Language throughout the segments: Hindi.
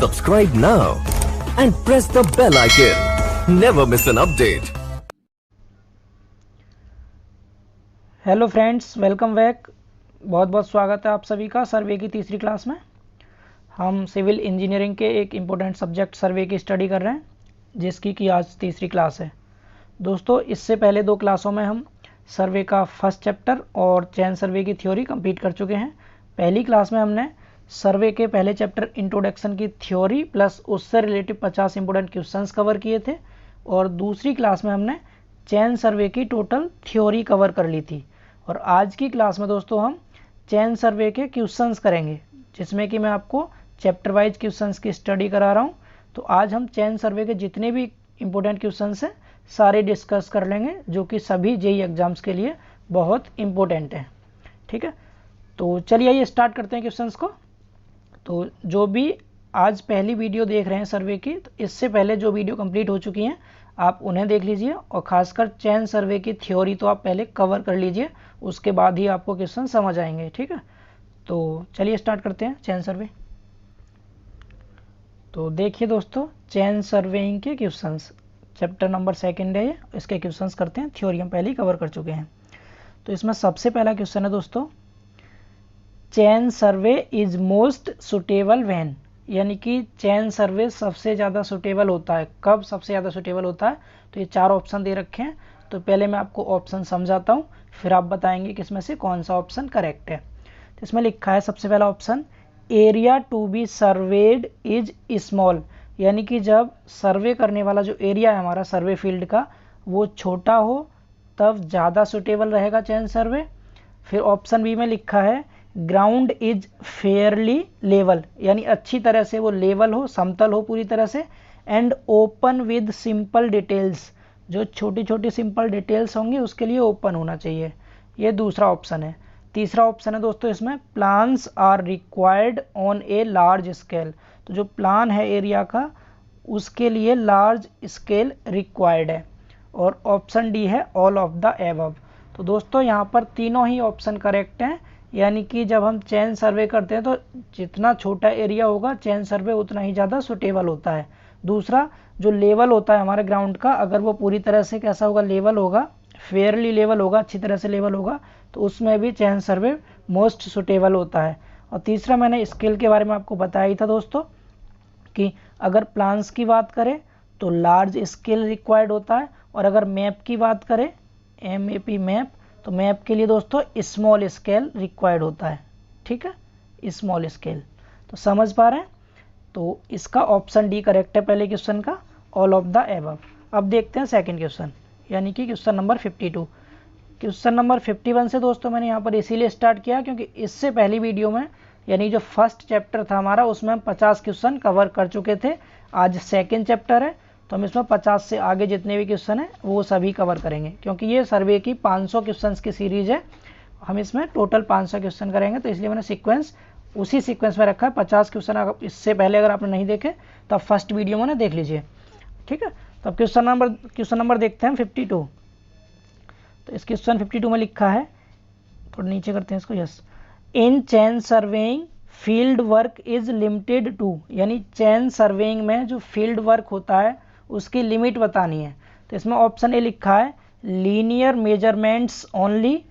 Subscribe now and press the bell icon. Never miss an update. Hello friends, welcome back. बहुत बहुत स्वागत है आप सभी का सर्वे की तीसरी क्लास में। हम सिविल इंजीनियरिंग के एक इम्पोर्टेंट सब्जेक्ट सर्वे की स्टडी कर रहे हैं, जिसकी कि आज तीसरी क्लास है। दोस्तों, इससे पहले दो क्लासों में हम सर्वे का फर्स्ट चैप्टर और चैन सर्वे की थ्योरी कंप्लीट कर चुके हैं। पहली क्लास में हमने सर्वे के पहले चैप्टर इंट्रोडक्शन की थ्योरी प्लस उससे रिलेटिव 50 इंपोर्टेंट क्वेश्चंस कवर किए थे, और दूसरी क्लास में हमने चैन सर्वे की टोटल थ्योरी कवर कर ली थी। और आज की क्लास में दोस्तों हम चैन सर्वे के क्वेश्चंस करेंगे, जिसमें कि मैं आपको चैप्टर वाइज क्वेश्चंस की स्टडी करा रहा हूँ। तो आज हम चैन सर्वे के जितने भी इंपॉर्टेंट क्वेश्चंस हैं सारे डिस्कस कर लेंगे, जो कि सभी जेईई एग्जाम्स के लिए बहुत इंपॉर्टेंट हैं। ठीक है, तो चलिए आइए स्टार्ट करते हैं क्वेश्चंस को। तो जो भी आज पहली वीडियो देख रहे हैं सर्वे की, तो इससे पहले जो वीडियो कंप्लीट हो चुकी हैं आप उन्हें देख लीजिए, और खासकर चैन सर्वे की थ्योरी तो आप पहले कवर कर लीजिए, उसके बाद ही आपको क्वेश्चन समझ आएंगे। ठीक है, तो चलिए स्टार्ट करते हैं चैन सर्वे। तो देखिए दोस्तों, चैन सर्वेइंग के क्वेश्चंस चैप्टर नंबर 2 है, इसके क्वेश्चंस करते हैं। थ्योरी हम पहले ही कवर कर चुके हैं। तो इसमें सबसे पहला क्वेश्चन है दोस्तों, chain survey is most suitable when, यानी कि चैन सर्वे सबसे ज़्यादा सुटेबल होता है कब, सबसे ज़्यादा सुटेबल होता है। तो ये 4 ऑप्शन दे रखे हैं, तो पहले मैं आपको ऑप्शन समझाता हूँ, फिर आप बताएंगे कि इसमें से कौन सा ऑप्शन करेक्ट है। तो इसमें लिखा है सबसे पहला option, area to be served is small, यानी कि जब सर्वे करने वाला जो एरिया है हमारा सर्वे फील्ड का वो छोटा हो तब ज़्यादा सुटेबल रहेगा चैन सर्वे। फिर ऑप्शन बी में लिखा है, ग्राउंड इज फेयरली लेवल, यानी अच्छी तरह से वो लेवल हो, समतल हो पूरी तरह से, and open with simple details, जो छोटी छोटी सिंपल डिटेल्स होंगी उसके लिए ओपन होना चाहिए। ये दूसरा ऑप्शन है। तीसरा ऑप्शन है दोस्तों इसमें, plans are required on a large scale, तो जो प्लान है एरिया का उसके लिए लार्ज स्केल रिक्वायर्ड है। और ऑप्शन डी है ऑल ऑफ द एबव। तो दोस्तों यहाँ पर तीनों ही ऑप्शन करेक्ट हैं, यानी कि जब हम चैन सर्वे करते हैं तो जितना छोटा एरिया होगा चैन सर्वे उतना ही ज़्यादा सुटेबल होता है। दूसरा, जो लेवल होता है हमारे ग्राउंड का, अगर वो पूरी तरह से कैसा होगा, लेवल होगा, फेयरली लेवल होगा, अच्छी तरह से लेवल होगा, तो उसमें भी चैन सर्वे मोस्ट सुटेबल होता है। और तीसरा, मैंने स्केल के बारे में आपको बताया ही था दोस्तों कि अगर प्लान्स की बात करें तो लार्ज स्केल रिक्वायर्ड होता है, और अगर मैप की बात करें MAP मैप, तो मैप के लिए दोस्तों स्मॉल स्केल रिक्वायर्ड होता है। ठीक है, स्मॉल स्केल। तो समझ पा रहे हैं, तो इसका ऑप्शन डी करेक्ट है पहले क्वेश्चन का, ऑल ऑफ द एबव। अब देखते हैं सेकंड क्वेश्चन, यानी कि क्वेश्चन नंबर 52। क्वेश्चन नंबर 51 से दोस्तों मैंने यहाँ पर इसीलिए स्टार्ट किया क्योंकि इससे पहली वीडियो में, यानी जो फर्स्ट चैप्टर था हमारा, उसमें हम 50 क्वेश्चन कवर कर चुके थे। आज सेकेंड चैप्टर है, तो हम इसमें 50 से आगे जितने भी क्वेश्चन हैं वो सभी कवर करेंगे, क्योंकि ये सर्वे की 500 क्वेश्चंस की सीरीज है। हम इसमें टोटल 500 क्वेश्चन करेंगे, तो इसलिए मैंने सीक्वेंस उसी सीक्वेंस में रखा है। 50 क्वेश्चन इससे पहले अगर आपने नहीं देखे तो आप फर्स्ट वीडियो में ना देख लीजिए। ठीक है, तो अब क्वेश्चन नंबर देखते हैं 52। तो इस क्वेश्चन 52 में लिखा है, थोड़ा नीचे करते हैं इसको, yes, in chain surveying field work is limited to, यानी चैन सर्वेइंग में जो फील्ड वर्क होता है उसकी लिमिट बतानी है। तो इसमें ऑप्शन ए लिखा है linear measurements only,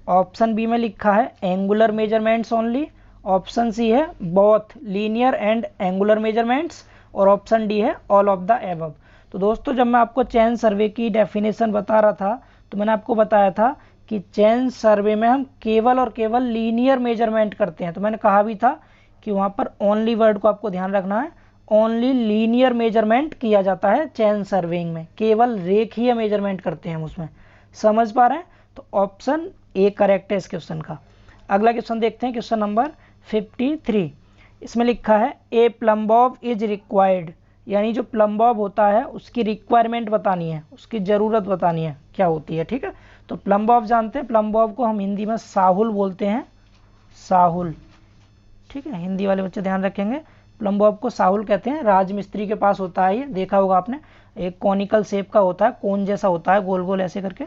option B में लिखा है angular measurements only, option C है both linear and angular measurements, और ऑप्शन डी है ऑल ऑफ द एबव। तो दोस्तों, जब मैं आपको चैन सर्वे की डेफिनेशन बता रहा था तो मैंने आपको बताया था कि चैन सर्वे में हम केवल और केवल लीनियर मेजरमेंट करते हैं। तो मैंने कहा भी था कि वहाँ पर ओनली वर्ड को आपको ध्यान रखना है, ओनली लीनियर मेजरमेंट किया जाता है चैन सर्वेइंग में, केवल रेखीय मेजरमेंट करते हैं हम उसमें। समझ पा रहे हैं, तो ऑप्शन ए करेक्ट है इस क्वेश्चन का। अगला क्वेश्चन देखते हैं, क्वेश्चन नंबर 53। इसमें लिखा है ए प्लम्बॉब इज रिक्वायर्ड, यानी जो प्लम्बॉब होता है उसकी रिक्वायरमेंट बतानी है, उसकी ज़रूरत बतानी है क्या होती है। ठीक है, तो प्लम्बॉब जानते हैं, प्लम्बॉब को हम हिंदी में साहुल बोलते हैं, साहुल। ठीक है, हिंदी वाले बच्चे ध्यान रखेंगे, प्लम्बॉब को साहुल कहते हैं। राजमिस्त्री के पास होता है, ये देखा होगा आपने, एक कॉनिकल शेप का होता है, कोन जैसा होता है, गोल गोल ऐसे करके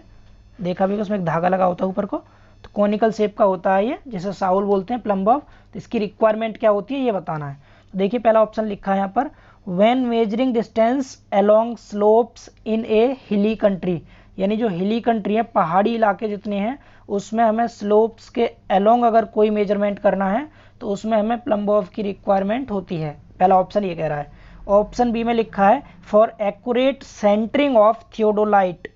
देखा भी, उसमें एक धागा लगा होता है ऊपर को, तो कॉनिकल शेप का होता है ये, जिसे साहुल बोलते हैं प्लम्बॉब। तो इसकी रिक्वायरमेंट क्या होती है ये बताना है। देखिए पहला ऑप्शन लिखा है यहाँ पर, when measuring distance along slopes in a hilly country, यानी जो हिली कंट्री है, पहाड़ी इलाके जितने हैं, उसमें हमें स्लोप्स के अलोंग अगर कोई मेजरमेंट करना है तो उसमें हमें प्लम्बोव की रिक्वायरमेंट होती है। पहला ऑप्शन ये कह रहा है। ऑप्शन बी में लिखा है for accurate centring of theodolite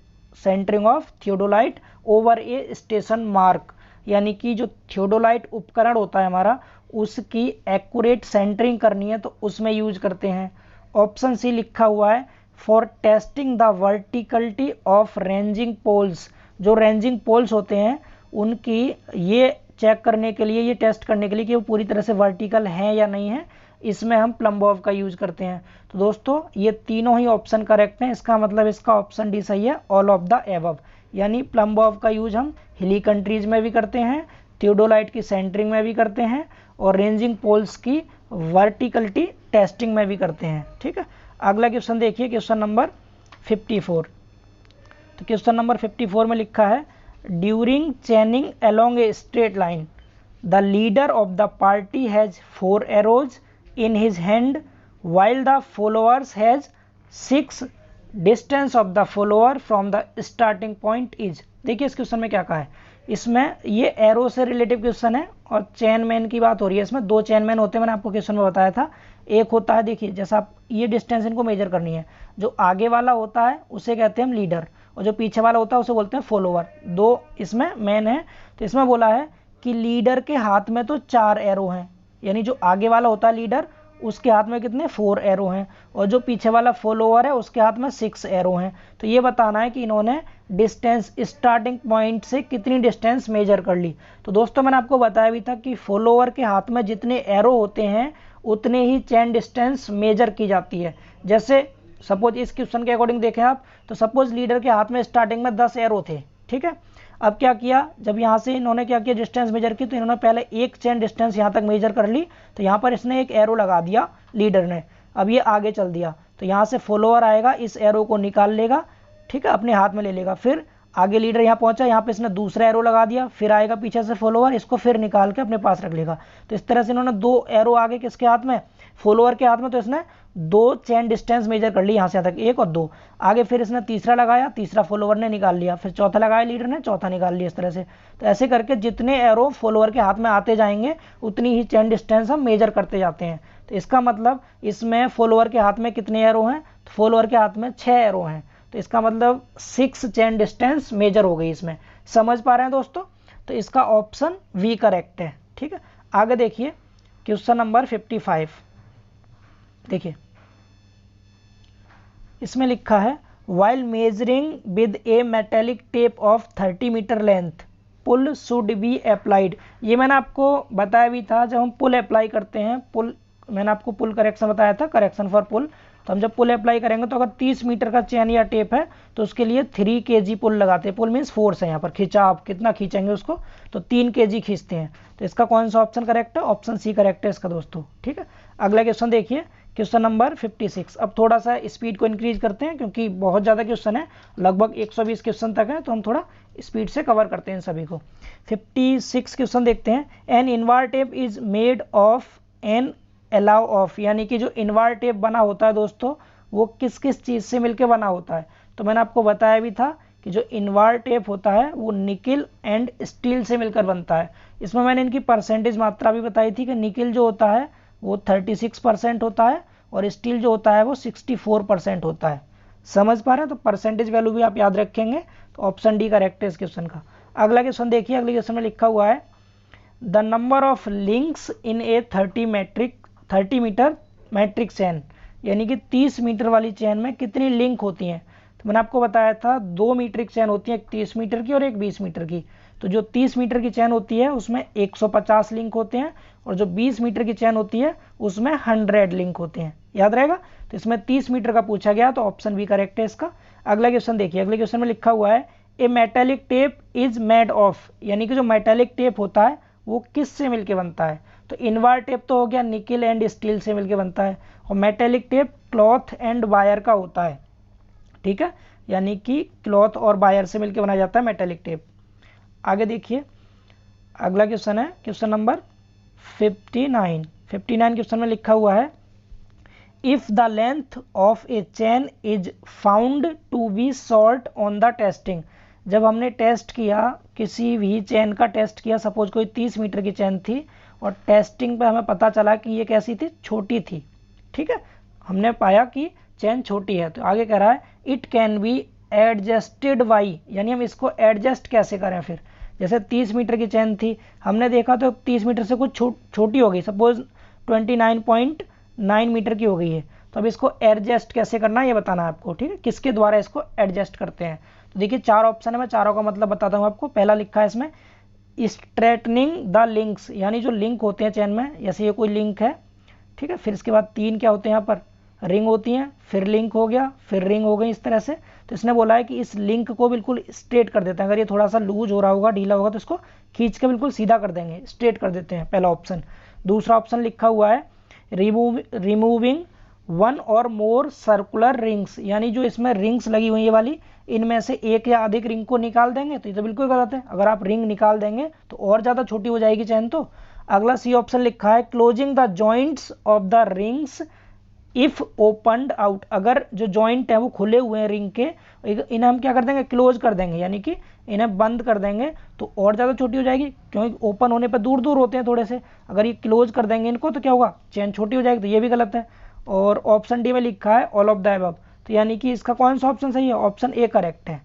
over a station mark, यानी कि जो थियोडोलाइट उपकरण होता है हमारा, उसकी एक्यूरेट सेंटरिंग करनी है तो उसमें यूज करते हैं। ऑप्शन सी लिखा हुआ है for testing the verticality of ranging poles, जो रेंजिंग पोल्स होते हैं उनकी ये चेक करने के लिए, ये टेस्ट करने के लिए कि वो पूरी तरह से वर्टिकल हैं या नहीं है, इसमें हम प्लम्बोव का यूज करते हैं। तो दोस्तों ये तीनों ही ऑप्शन करेक्ट हैं, इसका मतलब इसका ऑप्शन डी सही है, ऑल ऑफ द एबव। यानी प्लम्बोव का यूज हम हिली कंट्रीज में भी करते हैं, थियोडोलाइट की सेंटरिंग में भी करते हैं, और रेंजिंग पोल्स की वर्टिकलिटी टेस्टिंग में भी करते हैं। ठीक है, अगला क्वेश्चन देखिए, क्वेश्चन नंबर 54। तो क्वेश्चन नंबर 54 में लिखा है during चेनिंग along A straight line the leader of the party has 4 arrows in his hand while the followers has 6, distance of the follower from the starting point is। देखिए इस क्वेश्चन में क्या कहा है, इसमें ये एरो से रिलेटिव क्वेश्चन है और चेन मैन की बात हो रही है। इसमें 2 चेन मैन होते हैं, मैंने आपको क्वेश्चन में बताया था। एक होता है, देखिए जैसा आप ये डिस्टेंस इनको मेजर करनी है, जो आगे वाला होता है उसे कहते हैं हम लीडर, और जो पीछे वाला होता है उसे बोलते हैं फॉलोअर। 2 इसमें मैन है। तो इसमें बोला है कि लीडर के हाथ में तो 4 एरो हैं, यानी जो आगे वाला होता है लीडर, उसके हाथ में कितने 4 एरो हैं, और जो पीछे वाला फॉलोअर है उसके हाथ में 6 एरो हैं। तो ये बताना है कि इन्होंने डिस्टेंस स्टार्टिंग पॉइंट से कितनी डिस्टेंस मेजर कर ली। तो दोस्तों मैंने आपको बताया भी था कि फॉलोअर के हाथ में जितने एरो होते हैं उतने ही चेन डिस्टेंस मेजर की जाती है। जैसे सपोज इस क्वेश्चन के अकॉर्डिंग देखें आप, तो सपोज लीडर के हाथ में स्टार्टिंग में 10 एरो थे। ठीक है, अब क्या किया, जब यहाँ से इन्होंने क्या किया, डिस्टेंस मेजर की, तो इन्होंने पहले एक चेन डिस्टेंस यहाँ तक मेजर कर ली, तो यहाँ पर इसने एक एरो लगा दिया लीडर ने। अब ये आगे चल दिया, तो यहाँ से फॉलोअर आएगा, इस एरो को निकाल लेगा, ठीक है, अपने हाथ में ले लेगा। फिर आगे लीडर यहाँ पहुंचा, यहाँ पे इसने दूसरा एरो लगा दिया, फिर आएगा पीछे से फॉलोअर, इसको फिर निकाल के अपने पास रख लेगा। तो इस तरह से इन्होंने 2 एरो आगे किसके हाथ में, फॉलोअर के हाथ में, तो इसने 2 चेन डिस्टेंस मेजर कर ली यहाँ से यहाँ तक, 1 और 2। आगे फिर इसने तीसरा लगाया, तीसरा फॉलोअर ने निकाल लिया, फिर चौथा लगाया लीडर ने, चौथा निकाल लिया, इस तरह से। तो ऐसे करके जितने एरो फॉलोअर के हाथ में आते जाएंगे उतनी ही चेन डिस्टेंस हम मेजर करते जाते हैं। तो इसका मतलब इसमें फॉलोअर के हाथ में कितने एरो हैं, तो फॉलोअर के हाथ में 6 एरो हैं, तो इसका मतलब 6 चेन डिस्टेंस मेजर हो गई इसमें। समझ पा रहे हैं दोस्तों, तो इसका ऑप्शन वी करेक्ट है। ठीक है, आगे देखिए क्वेश्चन नंबर 55। देखिए इसमें लिखा है while measuring with a metallic tape of 30 metre length pull should be applied. ये मैंने आपको बताया भी था, जब हम पुल अप्लाई करते हैं, पुल मैंने आपको पुल करेक्शन बताया था, करेक्शन फॉर पुल। तो हम जब पुल अप्लाई करेंगे तो अगर 30 मीटर का चेन या टेप है तो उसके लिए 3 kg पुल लगाते हैं। पुल मीन्स फोर्स है, यहाँ पर खिंचाव, कितना खींचेंगे उसको, तो 3 kg खींचते हैं। तो इसका कौन सा ऑप्शन करेक्ट है, ऑप्शन सी करेक्ट है इसका दोस्तों। ठीक है, अगला क्वेश्चन देखिए, क्वेश्चन नंबर 56। अब थोड़ा सा स्पीड को इंक्रीज करते हैं क्योंकि बहुत ज़्यादा क्वेश्चन है, लगभग 120 क्वेश्चन तक है, तो हम थोड़ा स्पीड से कवर करते हैं इन सभी को। 56 क्वेश्चन देखते हैं। An invar tape is made of an alloy of, यानी कि जो इनवार टेप बना होता है दोस्तों वो किस किस चीज़ से मिलकर बना होता है। तो मैंने आपको बताया भी था कि जो इनवार टेप होता है वो निकिल एंड स्टील से मिलकर बनता है। इसमें मैंने इनकी परसेंटेज मात्रा भी बताई थी कि निकिल जो होता है वो 36% होता है और स्टील जो होता है वो 64% होता है। समझ पा रहे हैं, तो परसेंटेज वैल्यू भी आप याद रखेंगे। तो ऑप्शन डी करेक्ट है इस क्वेश्चन का। अगला क्वेश्चन देखिए, अगले क्वेश्चन में लिखा हुआ है the number of links in a 30 metre metric chain, यानी कि 30 मीटर वाली चेन में कितनी लिंक होती हैं। तो मैंने आपको बताया था 2 मीट्रिक चेन होती है, एक 30 मीटर की और एक 20 मीटर की। तो जो 30 मीटर की चेन होती है उसमें 150 लिंक होते हैं और जो 20 मीटर की चेन होती है उसमें 100 लिंक होते हैं, याद रहेगा। तो इसमें 30 मीटर का पूछा गया, तो ऑप्शन बी करेक्ट है इसका। अगला क्वेश्चन देखिए, अगले क्वेश्चन में लिखा हुआ है a metallic tape is made of, यानी कि जो मेटेलिक टेप होता है वो किस से मिलके बनता है। तो इनवार टेप तो हो गया, निकिल एंड स्टील से मिलके बनता है, और metallic tape cloth and wire का होता है। ठीक है, यानी कि क्लॉथ और वायर से मिलके बनाया जाता है मेटेलिक टेप। आगे देखिए, अगला क्वेश्चन है क्वेश्चन नंबर 59। 59 क्वेश्चन में लिखा हुआ है if the length of a chain is found to be short on the testing. जब हमने टेस्ट किया, किसी भी चेन का टेस्ट किया, सपोज कोई 30 मीटर की चेन थी और टेस्टिंग पे हमें पता चला कि ये कैसी थी, छोटी थी, ठीक है, हमने पाया कि चेन छोटी है, तो आगे कह रहा है it can be adjusted by, यानी हम इसको एडजस्ट कैसे करें। फिर जैसे 30 मीटर की चेन थी, हमने देखा तो 30 मीटर से कुछ छोटी हो गई, सपोज 29.9 मीटर की हो गई है, तो अब इसको एडजस्ट कैसे करना है ये बताना है आपको, ठीक है, किसके द्वारा इसको एडजस्ट करते हैं। तो देखिए 4 ऑप्शन है, मैं चारों का मतलब बताता हूँ आपको। पहला लिखा है इसमें स्ट्रेटनिंग द लिंक्स, यानी जो लिंक होते हैं चेन में, जैसे ये कोई लिंक है, ठीक है, फिर इसके बाद 3 क्या होते हैं यहाँ पर, रिंग होती हैं, फिर लिंक हो गया, फिर रिंग हो गई, इस तरह से। तो इसने बोला है कि इस लिंक को बिल्कुल स्ट्रेट कर देते हैं, अगर ये थोड़ा सा लूज हो रहा होगा, ढीला होगा, तो इसको खींच के बिल्कुल सीधा कर देंगे, स्ट्रेट कर देते हैं, पहला ऑप्शन। दूसरा ऑप्शन लिखा हुआ है रिमूविंग वन और मोर सर्कुलर रिंग्स, यानी जो इसमें रिंग्स लगी हुई है वाली, इनमें से एक या अधिक रिंग को निकाल देंगे, तो ये तो बिल्कुल गलत है, अगर आप रिंग निकाल देंगे तो और ज़्यादा छोटी हो जाएगी चेन। तो अगला सी ऑप्शन लिखा है closing the joints of the rings if opened out, अगर जो जॉइंट है वो खुले हुए हैं रिंग के, इन्हें हम क्या कर देंगे, क्लोज कर देंगे, यानी कि इन्हें बंद कर देंगे, तो और ज़्यादा छोटी हो जाएगी, क्योंकि ओपन होने पर दूर दूर होते हैं थोड़े से, अगर ये क्लोज कर देंगे इनको तो क्या होगा, चेन छोटी हो जाएगी, तो ये भी गलत है। और ऑप्शन डी में लिखा है ऑल ऑफ द अबव, तो यानी कि इसका कौन सा ऑप्शन सही है, ऑप्शन ए करेक्ट है,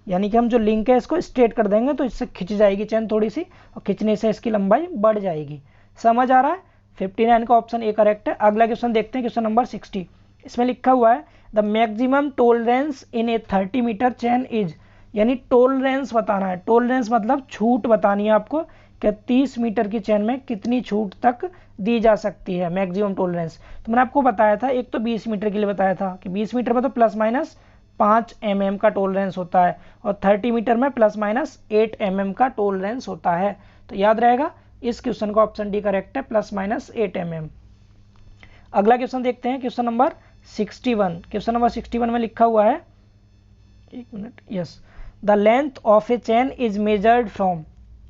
यानी कि हम जो लिंक है इसको स्ट्रेट कर देंगे तो इससे खिंच जाएगी चेन थोड़ी सी, और खिंचने से इसकी लंबाई बढ़ जाएगी। समझ आ रहा है, 59 का ऑप्शन ए करेक्ट है। अगला क्वेश्चन देखते हैं, क्वेश्चन नंबर 60। इसमें लिखा हुआ है the maximum tolerance in a 30 metre chain is, यानी टोलरेंस बताना है, टोलरेंस मतलब छूट बतानी है आपको कि 30 मीटर की चेन में कितनी छूट तक दी जा सकती है, मैक्सिमम टोलरेंस। तो मैंने आपको बताया था, एक तो 20 मीटर के लिए बताया था कि 20 मीटर में तो प्लस माइनस 5 mm का टोलरेंस होता है, और 30 मीटर में प्लस माइनस 8 mm का टोलरेंस होता है। तो याद रहेगा, इस क्वेश्चन का ऑप्शन डी करेक्ट है, प्लस माइनस 8 mm। अगला क्वेश्चन देखते हैं, क्वेश्चन नंबर 61। क्वेश्चन नंबर 61 में लिखा हुआ है, एक minute, yes, the length of a chain is measured from,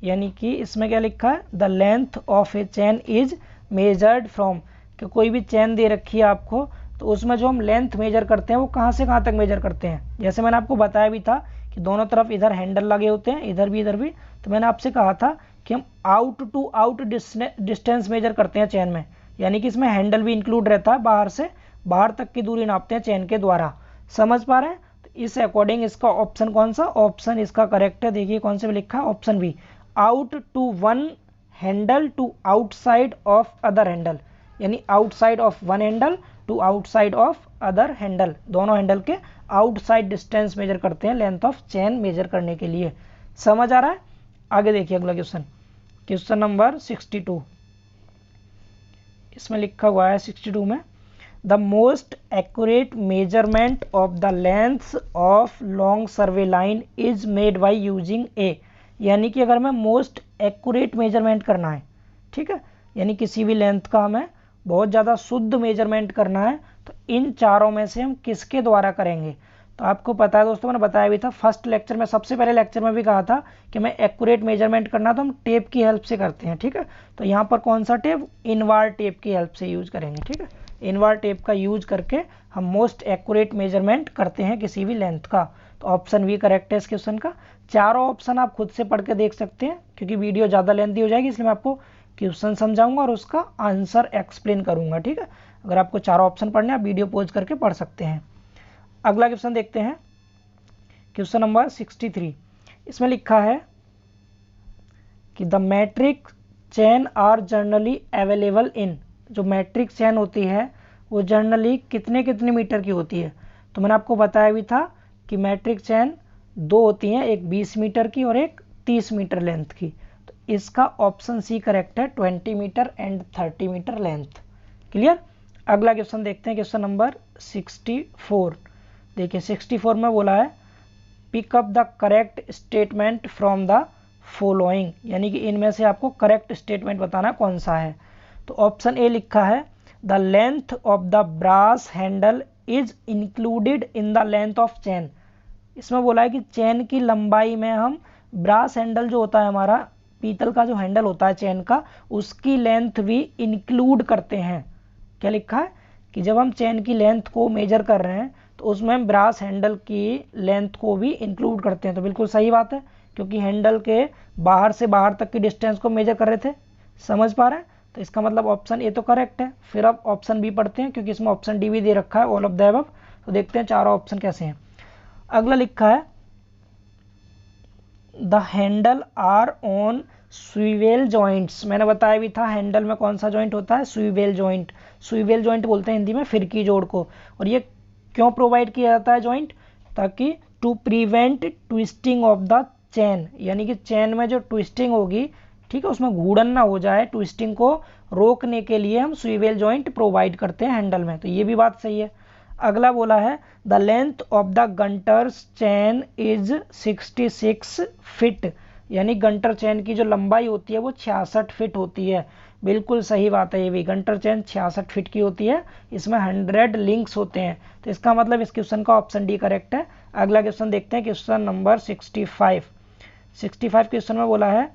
यानी कि इसमें क्या लिखा है, the length of a chain is measured from, कि कोई भी चेन दे रखी है आपको, तो उसमें जो हम लेंथ मेजर करते हैं वो कहाँ से कहाँ तक मेजर करते हैं। जैसे मैंने आपको बताया भी था कि दोनों तरफ इधर हैंडल लगे होते हैं, इधर भी, तो मैंने आपसे कहा था कि हम out to out distance measure करते हैं चेन में, यानी कि इसमें हैंडल भी इंक्लूड रहता है, बाहर से बाहर तक की दूरी नापते हैं चेन के द्वारा। समझ पा रहे हैं, तो इस अकॉर्डिंग इसका ऑप्शन कौन सा, ऑप्शन इसका करेक्ट है। देखिए कौन से में लिखा है, option B, out to one handle to outside of other handle, यानी outside of one handle to outside of other handle, दोनों हैंडल के आउटसाइड डिस्टेंस मेजर करते हैं लेंथ ऑफ चेन मेजर करने के लिए। समझ आ रहा है, आगे देखिए अगला क्वेश्चन, क्वेश्चन नंबर 62। इसमें लिखा हुआ है 62 में, the most accurate measurement of the length of long survey line is made by using ए, यानी कि अगर हमें मोस्ट एक्यूरेट मेजरमेंट करना है, ठीक है, यानी किसी भी लेंथ का हमें बहुत ज़्यादा शुद्ध मेजरमेंट करना है, तो इन चारों में से हम किसके द्वारा करेंगे। तो आपको पता है दोस्तों, मैंने बताया भी था फर्स्ट लेक्चर में, सबसे पहले लेक्चर में भी कहा था कि मैं एक्यूरेट मेजरमेंट करना तो हम टेप की हेल्प से करते हैं, ठीक है। तो यहाँ पर कौन सा टेप, इनवार टेप की हेल्प से यूज करेंगे, ठीक है, इनवार टेप का यूज करके हम मोस्ट एक्यूरेट मेजरमेंट करते हैं किसी भी लेंथ का। तो ऑप्शन बी करेक्ट है इस क्वेश्चन का। चारों ऑप्शन आप खुद से पढ़ के देख सकते हैं, क्योंकि वीडियो ज़्यादा लेंथी हो जाएगी, इसलिए मैं आपको क्वेश्चन समझाऊंगा और उसका आंसर एक्सप्लेन करूंगा, ठीक है। अगर आपको चारों ऑप्शन पढ़ने, आप वीडियो पॉज करके पढ़ सकते हैं। अगला क्वेश्चन देखते हैं, क्वेश्चन नंबर 63। इसमें लिखा है कि the metric chain are generally available in, जो मैट्रिक चेन होती है वो जनरली कितने कितने मीटर की होती है। तो मैंने आपको बताया भी था कि मैट्रिक चेन दो होती हैं, एक 20 मीटर की और एक 30 मीटर लेंथ की। तो इसका ऑप्शन सी करेक्ट है, 20 metre and 30 metre length. Clear. अगला क्वेश्चन देखते हैं, क्वेश्चन नंबर 64। देखिए 64 में बोला है pick up the correct statement from the following, यानी कि इनमें से आपको करेक्ट स्टेटमेंट बताना कौन सा है। तो ऑप्शन ए लिखा है the length of the brass handle is included in the length of chain. इसमें बोला है कि चेन की लंबाई में हम ब्रास हैंडल जो होता है हमारा पीतल का जो हैंडल होता है चेन का, उसकी लेंथ भी इंक्लूड करते हैं। क्या लिखा है कि जब हम चेन की लेंथ को मेजर कर रहे हैं तो उसमें हम ब्रास हैंडल की लेंथ को भी इंक्लूड करते हैं। तो बिल्कुल सही बात है, क्योंकि हैंडल के बाहर से बाहर तक की डिस्टेंस को मेजर कर रहे थे। समझ पा रहे हैं? तो इसका मतलब ऑप्शन ए तो करेक्ट है। फिर अब ऑप्शन बी पढ़ते हैं, क्योंकि इसमें ऑप्शन डी भी दे रखा है, ऑल ऑफ द अबव। तो देखते हैं चारों ऑप्शन कैसे हैं। अगला लिखा है the handle are on swivel joints. मैंने बताया भी था हैंडल में कौन सा जॉइंट होता है, स्वीवेल जॉइंट। स्वीवेल जॉइंट बोलते हैं हिंदी में फिरकी जोड़ को। और ये क्यों प्रोवाइड किया जाता है जॉइंट? ताकि to prevent twisting of the chain, यानी कि चेन में जो ट्विस्टिंग होगी, ठीक है, उसमें घूर्णन ना हो जाए, ट्विस्टिंग को रोकने के लिए हम स्वीवेल जॉइंट प्रोवाइड करते हैं हैंडल में। तो ये भी बात सही है। अगला बोला है the length of the Gunter's chain is 66 feet, यानी गंटर चेन की जो लंबाई होती है वो 66 फीट होती है। बिल्कुल सही बात है, ये भी गंटर चेन 66 फीट की होती है। इसमें 100 लिंक्स होते हैं। तो इसका मतलब इस क्वेश्चन का ऑप्शन डी करेक्ट है। अगला क्वेश्चन देखते हैं, क्वेश्चन नंबर 65 क्वेश्चन में बोला है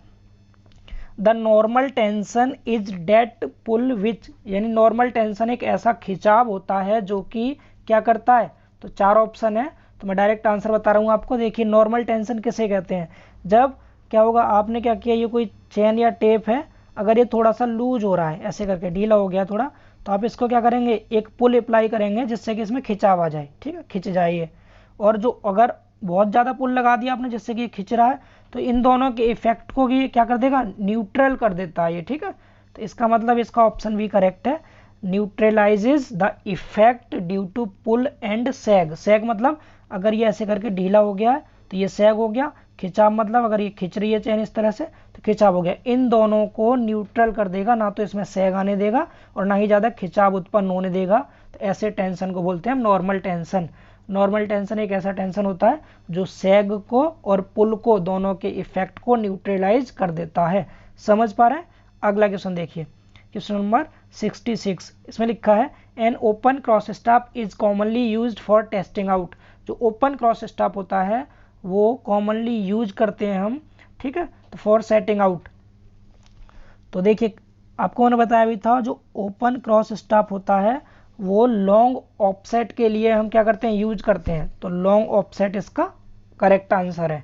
the normal tension is that pull which, यानी नॉर्मल टेंशन एक ऐसा खिंचाव होता है जो कि क्या करता है। तो चार ऑप्शन है, तो मैं डायरेक्ट आंसर बता रहा हूँ आपको। देखिए नॉर्मल टेंशन किसे कहते हैं? जब क्या होगा, आपने क्या किया, ये कोई चेन या टेप है, अगर ये थोड़ा सा लूज हो रहा है, ऐसे करके ढीला हो गया थोड़ा, तो आप इसको क्या करेंगे, एक पुल अप्लाई करेंगे जिससे कि इसमें खिंचाव आ जाए, ठीक है, खिंच जाए ये। और जो अगर बहुत ज़्यादा पुल लगा दिया आपने जिससे कि ये खिंच रहा है, तो इन दोनों के इफेक्ट को ये क्या कर देगा, न्यूट्रल कर देता है ये, ठीक है। तो इसका मतलब इसका ऑप्शन भी करेक्ट है, neutralises the effect due to pull and sag. Sag मतलब अगर ये ऐसे करके ढीला हो गया है तो ये सैग हो गया, खिंचाव मतलब अगर ये खिंच रही है चेन इस तरह से तो खिंचाव हो गया। इन दोनों को न्यूट्रल कर देगा, ना तो इसमें सैग आने देगा और ना ही ज़्यादा खिंचाव उत्पन्न होने देगा। तो ऐसे टेंशन को बोलते हैं हम नॉर्मल टेंशन। नॉर्मल टेंशन एक ऐसा टेंशन होता है जो सैग को और पुल को दोनों के इफेक्ट को न्यूट्रलाइज कर देता है। समझ पा रहे हैं? अगला क्वेश्चन देखिए, क्वेश्चन नंबर 66। इसमें लिखा है an open cross staff is commonly used for testing out. जो ओपन क्रॉस स्टाफ होता है वो कॉमनली यूज करते हैं हम, ठीक है, तो फॉर सेटिंग आउट। तो देखिए आपको मैंने बताया भी था, जो ओपन क्रॉस स्टाफ होता है वो लॉन्ग ऑफसेट के लिए हम क्या करते हैं, यूज करते हैं। तो लॉन्ग ऑफसेट इसका करेक्ट आंसर है,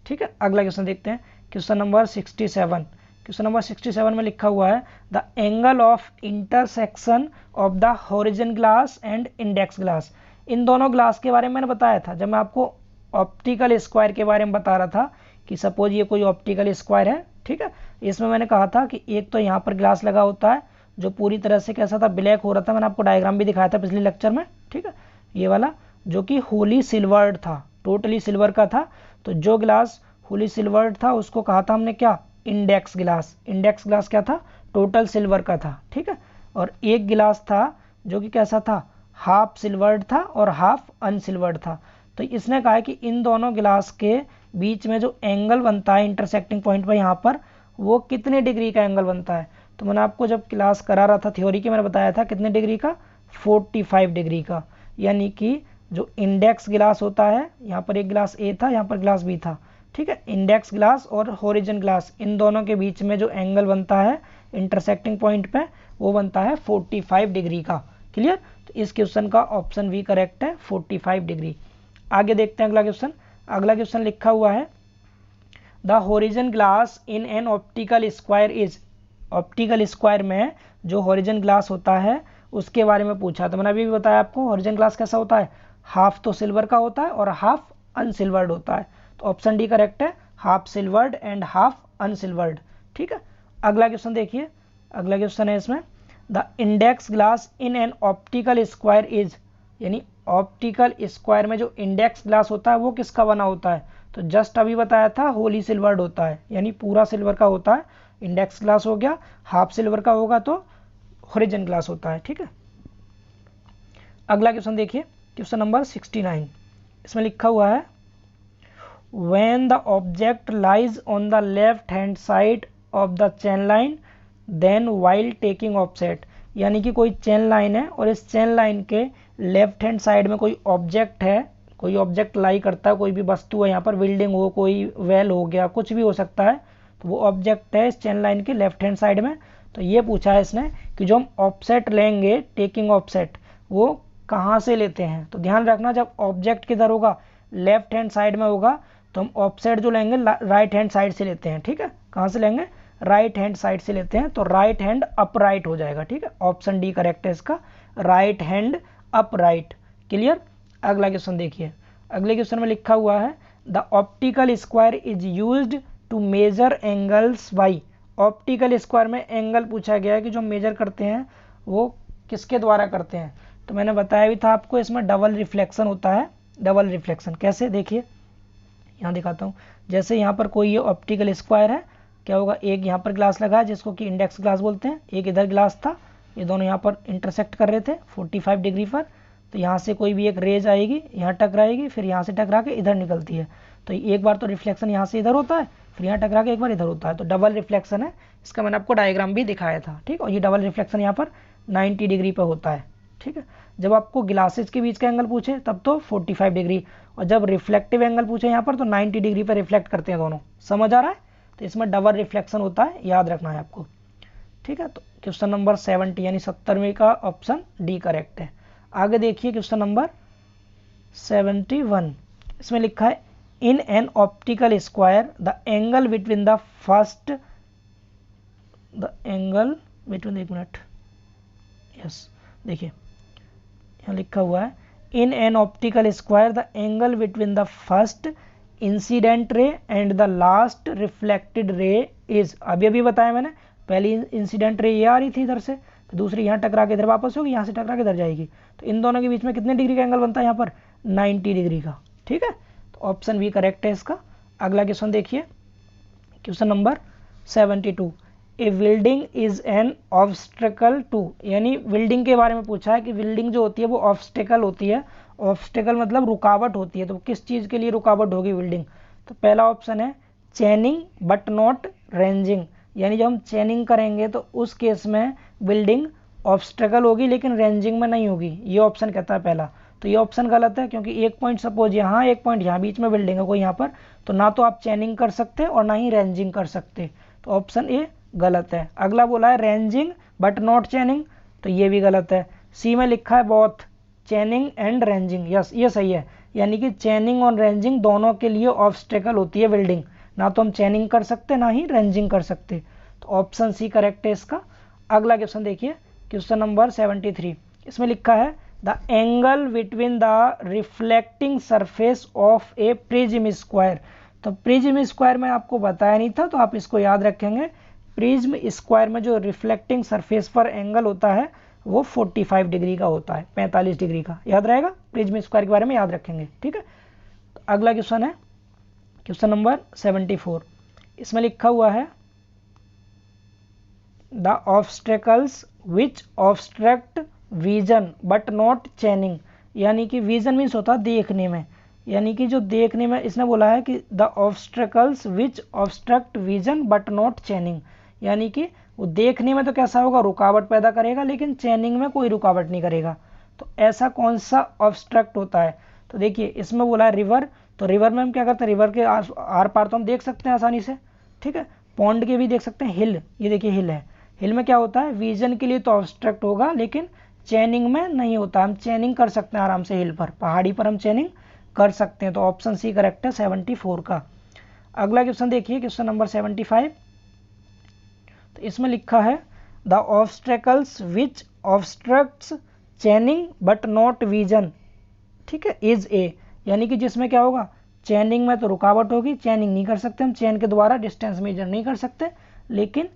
ठीक है। अगला क्वेश्चन देखते हैं, क्वेश्चन नंबर 67। क्वेश्चन नंबर 67 में लिखा हुआ है the angle of intersection of the horizon glass and index glass. इन दोनों ग्लास के बारे में मैंने बताया था जब मैं आपको ऑप्टिकल स्क्वायर के बारे में बता रहा था कि सपोज ये कोई ऑप्टिकल स्क्वायर है, ठीक है। इसमें मैंने कहा था कि एक तो यहाँ पर ग्लास लगा होता है जो पूरी तरह से कैसा था, ब्लैक हो रहा था। मैंने आपको डायग्राम भी दिखाया था पिछले लेक्चर में, ठीक है, ये वाला जो कि होली सिल्वर्ड था, टोटली सिल्वर का था। तो जो ग्लास होली सिल्वर्ड था उसको कहा था हमने क्या, इंडेक्स ग्लास। इंडेक्स ग्लास क्या था, टोटल सिल्वर का था, ठीक है। और एक गिलास था जो कि कैसा था, हाफ सिल्वर्ड था और हाफ अनसिल्वर्ड था। तो इसने कहा है कि इन दोनों गिलास के बीच में जो एंगल बनता है इंटरसेक्टिंग पॉइंट पर यहाँ पर, वो कितने डिग्री का एंगल बनता है। तो मैंने आपको जब क्लास करा रहा था थ्योरी की, मैंने बताया था कितने डिग्री का, 45 डिग्री का। यानी कि जो इंडेक्स गिलास होता है, यहाँ पर एक गिलास ए था, यहाँ पर गिलास बी था, ठीक है। इंडेक्स ग्लास और हॉरिजन ग्लास, इन दोनों के बीच में जो एंगल बनता है इंटरसेक्टिंग पॉइंट पे, वो बनता है 45 डिग्री का। क्लियर? तो इस क्वेश्चन का ऑप्शन भी करेक्ट है, 45 डिग्री। आगे देखते हैं अगला क्वेश्चन। अगला क्वेश्चन लिखा हुआ है the horizon glass in an optical square is. Optical square में जो हॉरिजन ग्लास होता है उसके बारे में पूछा। तो मैंने अभी भी बताया आपको हॉरिजन ग्लास कैसा होता है, हाफ तो सिल्वर का होता है और हाफ अनसिल्वर्ड होता है। तो ऑप्शन डी करेक्ट है, हाफ सिल्वर्ड एंड हाफ अनसिल्वर्ड, ठीक है। अगला क्वेश्चन देखिए, अगला क्वेश्चन है इसमें the index glass in an optical square is, यानी ऑप्टिकल स्क्वायर में जो इंडेक्स ग्लास होता है वो किसका बना होता है। तो जस्ट अभी बताया था होली सिल्वर्ड होता है, यानी पूरा सिल्वर का होता है। इंडेक्स ग्लास हो गया, हाफ सिल्वर का होगा तो हॉरिजन ग्लास होता है, ठीक है। अगला क्वेश्चन देखिए, क्वेश्चन नंबर 69। इसमें लिखा हुआ है when the object lies on the left hand side of the chain line then while taking offset। यानी कि कोई चेन लाइन है और इस चेन लाइन के लेफ्ट हैंड साइड में कोई ऑब्जेक्ट है, कोई ऑब्जेक्ट लाई करता है, कोई भी वस्तु है, यहाँ पर बिल्डिंग हो, कोई वेल हो गया, कुछ भी हो सकता है। तो वो ऑब्जेक्ट है इस चेन लाइन के लेफ्ट हैंड साइड में। तो ये पूछा है इसने कि जो हम ऑफसेट लेंगे, टेकिंग ऑफसेट, वो कहाँ से लेते हैं। तो ध्यान रखना, जब ऑब्जेक्ट किधर होगा, लेफ्ट हैंड साइड में होगा, तो हम ऑफसेट जो लेंगे राइट हैंड साइड से लेते हैं। ठीक है, कहाँ से लेंगे, राइट हैंड साइड से लेते हैं। तो राइट हैंड अपराइट हो जाएगा। ठीक है, ऑप्शन डी करेक्ट है इसका, राइट हैंड अपराइट। क्लियर। अगला क्वेश्चन देखिए, अगले क्वेश्चन में लिखा हुआ है the optical square is used to measure angles by. Optical square में एंगल पूछा गया है कि जो मेजर करते हैं वो किसके द्वारा करते हैं। तो मैंने बताया भी था आपको, इसमें डबल रिफ्लेक्शन होता है। डबल रिफ्लेक्शन कैसे, देखिए यहाँ दिखाता हूँ। जैसे यहाँ पर कोई ये ऑप्टिकल स्क्वायर है, क्या होगा, एक यहाँ पर ग्लास लगा है जिसको कि इंडेक्स ग्लास बोलते हैं, एक इधर ग्लास था, ये दोनों यहाँ पर इंटरसेक्ट कर रहे थे 45 डिग्री पर। तो यहाँ से कोई भी एक रेज आएगी, यहाँ टकराएगी, फिर यहाँ से टकरा के इधर निकलती है। तो एक बार तो रिफ्लेक्शन यहाँ से इधर होता है, फिर यहाँ टकरा के एक बार इधर होता है। तो डबल रिफ्लेक्शन है, इसका मैंने आपको डायग्राम भी दिखाया था। ठीक, और ये डबल रिफ्लेक्शन यहाँ पर 90 डिग्री पर होता है। ठीक है, जब आपको ग्लासेस के बीच का एंगल पूछे तब तो 45 डिग्री, और जब रिफ्लेक्टिव एंगल पूछे यहाँ पर तो 90 डिग्री पर रिफ्लेक्ट करते हैं दोनों। समझ आ रहा है। तो इसमें डबल रिफ्लेक्शन होता है, याद रखना है आपको। ठीक है, तो क्वेश्चन नंबर 70 यानी 70वें का ऑप्शन डी करेक्ट है। आगे देखिए क्वेश्चन नंबर 71, इसमें लिखा है in an optical square the angle between the first, the angle between, एक मिनट, यस, देखिए यहाँ लिखा हुआ है in an optical square the angle between the first incident ray and the last reflected ray is. अभी बताया मैंने, पहली इंसिडेंट रे ये आ रही थी इधर से, तो दूसरी यहाँ टकरा के इधर वापस होगी, यहाँ से टकरा के इधर जाएगी। तो इन दोनों के बीच में कितने डिग्री का एंगल बनता है यहाँ पर, 90 डिग्री का। ठीक है, तो ऑप्शन बी करेक्ट है इसका। अगला क्वेश्चन देखिए, question number 72, a building is an obstacle to, यानी विल्डिंग के बारे में पूछा है कि विल्डिंग जो होती है वो ऑब्स्टेकल होती है। ऑब्स्टेकल मतलब रुकावट होती है, तो किस चीज़ के लिए रुकावट होगी विल्डिंग। तो पहला ऑप्शन है चेनिंग बट नॉट रेंजिंग, यानी जब हम चेनिंग करेंगे तो उस केस में बिल्डिंग ऑब्स्टेकल होगी लेकिन रेंजिंग में नहीं होगी, ये ऑप्शन कहता है पहला। तो ये ऑप्शन गलत है, क्योंकि एक पॉइंट सपोज यहाँ, एक पॉइंट यहाँ, बीच में बिल्डिंग है कोई यहाँ पर, तो ना तो आप चेनिंग कर सकते और ना ही रेंजिंग कर सकते। तो ऑप्शन ए गलत है। अगला बोला है रेंजिंग बट नॉट चेनिंग, तो ये भी गलत है। सी में लिखा है बोथ चेनिंग एंड रेंजिंग, यस ये सही है, यानी कि चेनिंग और रेंजिंग दोनों के लिए ऑब्स्टेकल होती है बिल्डिंग, ना तो हम चेनिंग कर सकते ना ही रेंजिंग कर सकते। तो ऑप्शन सी करेक्ट है इसका। अगला क्वेश्चन देखिए, क्वेश्चन नंबर 73, इसमें लिखा है the angle between the reflecting surface of A prism square. तो प्रिज्म स्क्वायर में आपको बताया नहीं था, तो आप इसको याद रखेंगे। प्रिज्म स्क्वायर में जो रिफ्लेक्टिंग सरफेस पर एंगल होता है वो 45 डिग्री का होता है, 45 डिग्री का, याद रहेगा। प्रिज्म स्क्वायर के बारे में याद रखेंगे। ठीक है, तो अगला क्वेश्चन है क्वेश्चन नंबर 74, इसमें लिखा हुआ है the obstacles which obstruct vision but not चेनिंग, यानी कि विजन मीन्स होता है देखने में, यानी कि जो देखने में, इसने बोला है कि the obstacles which obstruct vision but not चेनिंग, यानी कि वो देखने में तो कैसा होगा, रुकावट पैदा करेगा, लेकिन चेनिंग में कोई रुकावट नहीं करेगा। तो ऐसा कौन सा ऑब्स्ट्रक्ट होता है। तो देखिए इसमें बोला है रिवर, तो रिवर में हम क्या करते हैं, रिवर के आर पार तो हम देख सकते हैं आसानी से। ठीक है, पॉन्ड के भी देख सकते हैं। हिल, ये देखिए हिल है, हिल में क्या होता है, विजन के लिए तो ऑब्स्ट्रक्ट होगा लेकिन चेनिंग में नहीं होता। हम चेनिंग कर सकते हैं आराम से, हिल पर, पहाड़ी पर हम चेनिंग कर सकते हैं। तो ऑप्शन सी करेक्ट है 74 का। अगला क्वेश्चन देखिए, क्वेश्चन नंबर 75, तो इसमें लिखा है the obstacles which obstructs चेनिंग but not vision, ठीक है, इज ए, यानी कि जिसमें क्या होगा, चेनिंग में तो रुकावट होगी, चेनिंग नहीं कर सकते हम, चेन के द्वारा डिस्टेंस मेजर नहीं कर सकते, लेकिन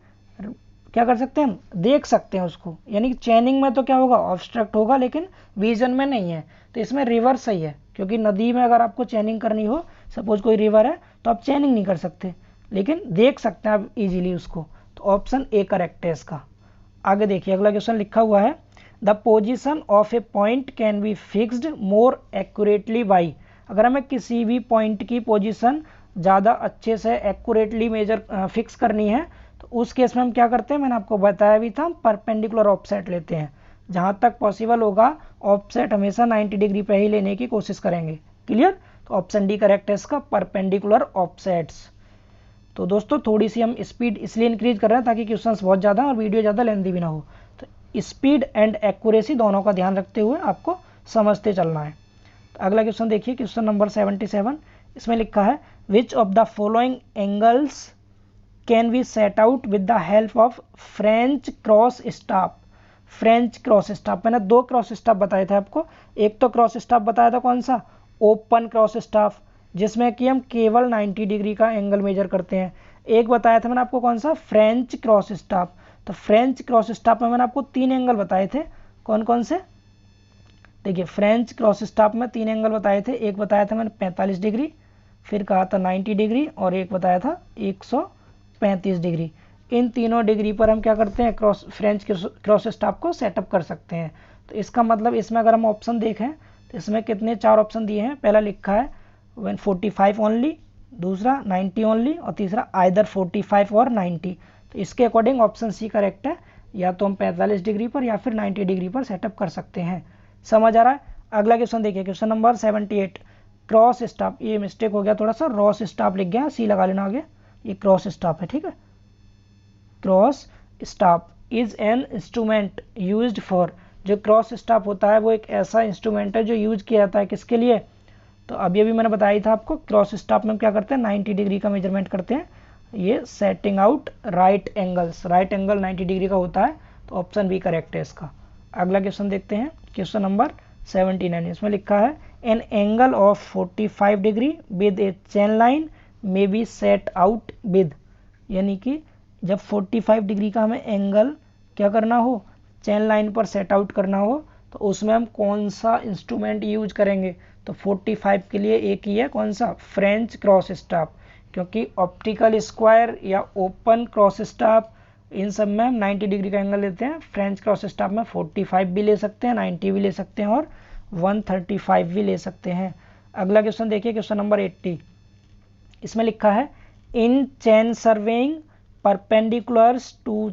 क्या कर सकते हैं हम, देख सकते हैं उसको। यानी कि चेनिंग में तो क्या होगा, ऑब्स्ट्रक्ट होगा लेकिन विजन में नहीं है। तो इसमें रिवर सही है, क्योंकि नदी में अगर आपको चेनिंग करनी हो, सपोज कोई रिवर है, तो आप चेनिंग नहीं कर सकते लेकिन देख सकते हैं आप इजीली उसको। तो ऑप्शन ए करेक्ट है इसका। आगे देखिए अगला क्वेश्चन लिखा हुआ है the position of a point can be fixed more accurately by. अगर हमें किसी भी पॉइंट की पोजीशन ज़्यादा अच्छे से एक्यूरेटली मेजर फिक्स करनी है, तो उस केस में हम क्या करते हैं, मैंने आपको बताया भी था, हम परपेंडिकुलर ऑफसेट लेते हैं। जहाँ तक पॉसिबल होगा ऑफसेट हमेशा 90 डिग्री पे ही लेने की कोशिश करेंगे। क्लियर। तो ऑप्शन डी करेक्ट है इसका, परपेंडिकुलर ऑफसेट्स। तो दोस्तों थोड़ी सी हम स्पीड इसलिए इंक्रीज कर रहे हैं ताकि क्वेश्चंस बहुत ज़्यादा और वीडियो ज़्यादा लेंथी भी ना हो। तो स्पीड एंड एक्यूरेसी दोनों का ध्यान रखते हुए आपको समझते चलना है। तो अगला क्वेश्चन देखिए, क्वेश्चन नंबर 77। इसमें लिखा है which of the following angles can we set out with the help of French cross staff. French cross staff, मैंने 2 क्रॉस स्टाफ बताए थे आपको। एक तो क्रॉस स्टाफ बताया था कौन सा, ओपन क्रॉस स्टाफ, जिसमें कि हम केवल 90 डिग्री का एंगल मेजर करते हैं। एक बताया था मैंने आपको कौन सा, फ्रेंच क्रॉस स्टाफ। तो फ्रेंच क्रॉस स्टाफ में मैंने आपको 3 एंगल बताए थे, कौन कौन से, देखिए फ्रेंच क्रॉस स्टाफ में 3 एंगल बताए थे। एक बताया था मैंने 45 डिग्री, फिर कहा था 90 डिग्री, और एक बताया था 135 डिग्री। इन तीनों डिग्री पर हम क्या करते हैं, फ्रेंच क्रॉस स्टाफ को सेटअप कर सकते हैं। तो इसका मतलब इसमें अगर हम ऑप्शन देखें तो इसमें कितने 4 ऑप्शन दिए हैं। पहला लिखा है 145 ओनली, दूसरा 90 ओनली, और तीसरा आइदर 45 और 90। तो इसके अकॉर्डिंग ऑप्शन सी करेक्ट है, या तो हम 45 डिग्री पर या फिर 90 डिग्री पर सेटअप कर सकते हैं। समझ आ रहा है। अगला क्वेश्चन देखिए, क्वेश्चन नंबर 78। क्रॉस स्टाफ, ये मिस्टेक हो गया थोड़ा सा, रॉस स्टाफ लिख गया, सी लगा लेना आगे, ये क्रॉस स्टाफ है, ठीक है। Cross staff is an instrument used for, जो क्रॉस स्टाफ होता है वो एक ऐसा इंस्ट्रूमेंट है जो यूज किया जाता है किसके लिए, तो अभी अभी मैंने बताया था आपको, क्रॉस स्टाफ में क्या करते हैं 90 डिग्री का मेजरमेंट करते हैं, ये setting out right angles, right angle 90 degree का होता है। तो ऑप्शन बी करेक्ट है इसका। अगला क्वेश्चन देखते हैं, क्वेश्चन नंबर 79। इसमें लिखा है an angle of 45 degree with A chain line may be set out with, यानी कि जब 45 डिग्री का हमें एंगल क्या करना हो, चेन लाइन पर सेट आउट करना हो, तो उसमें हम कौन सा इंस्ट्रूमेंट यूज करेंगे। तो 45 के लिए एक ही है, कौन सा, फ्रेंच क्रॉस स्टाफ, क्योंकि ऑप्टिकल स्क्वायर या ओपन क्रॉस स्टाफ इन सब में हम 90 डिग्री का एंगल लेते हैं। फ्रेंच क्रॉस स्टाफ में 45 भी ले सकते हैं, 90 भी ले सकते हैं और 135 भी ले सकते हैं। अगला क्वेश्चन देखिए, क्वेश्चन नंबर 80। इसमें लिखा है in chain surveying perpendiculars to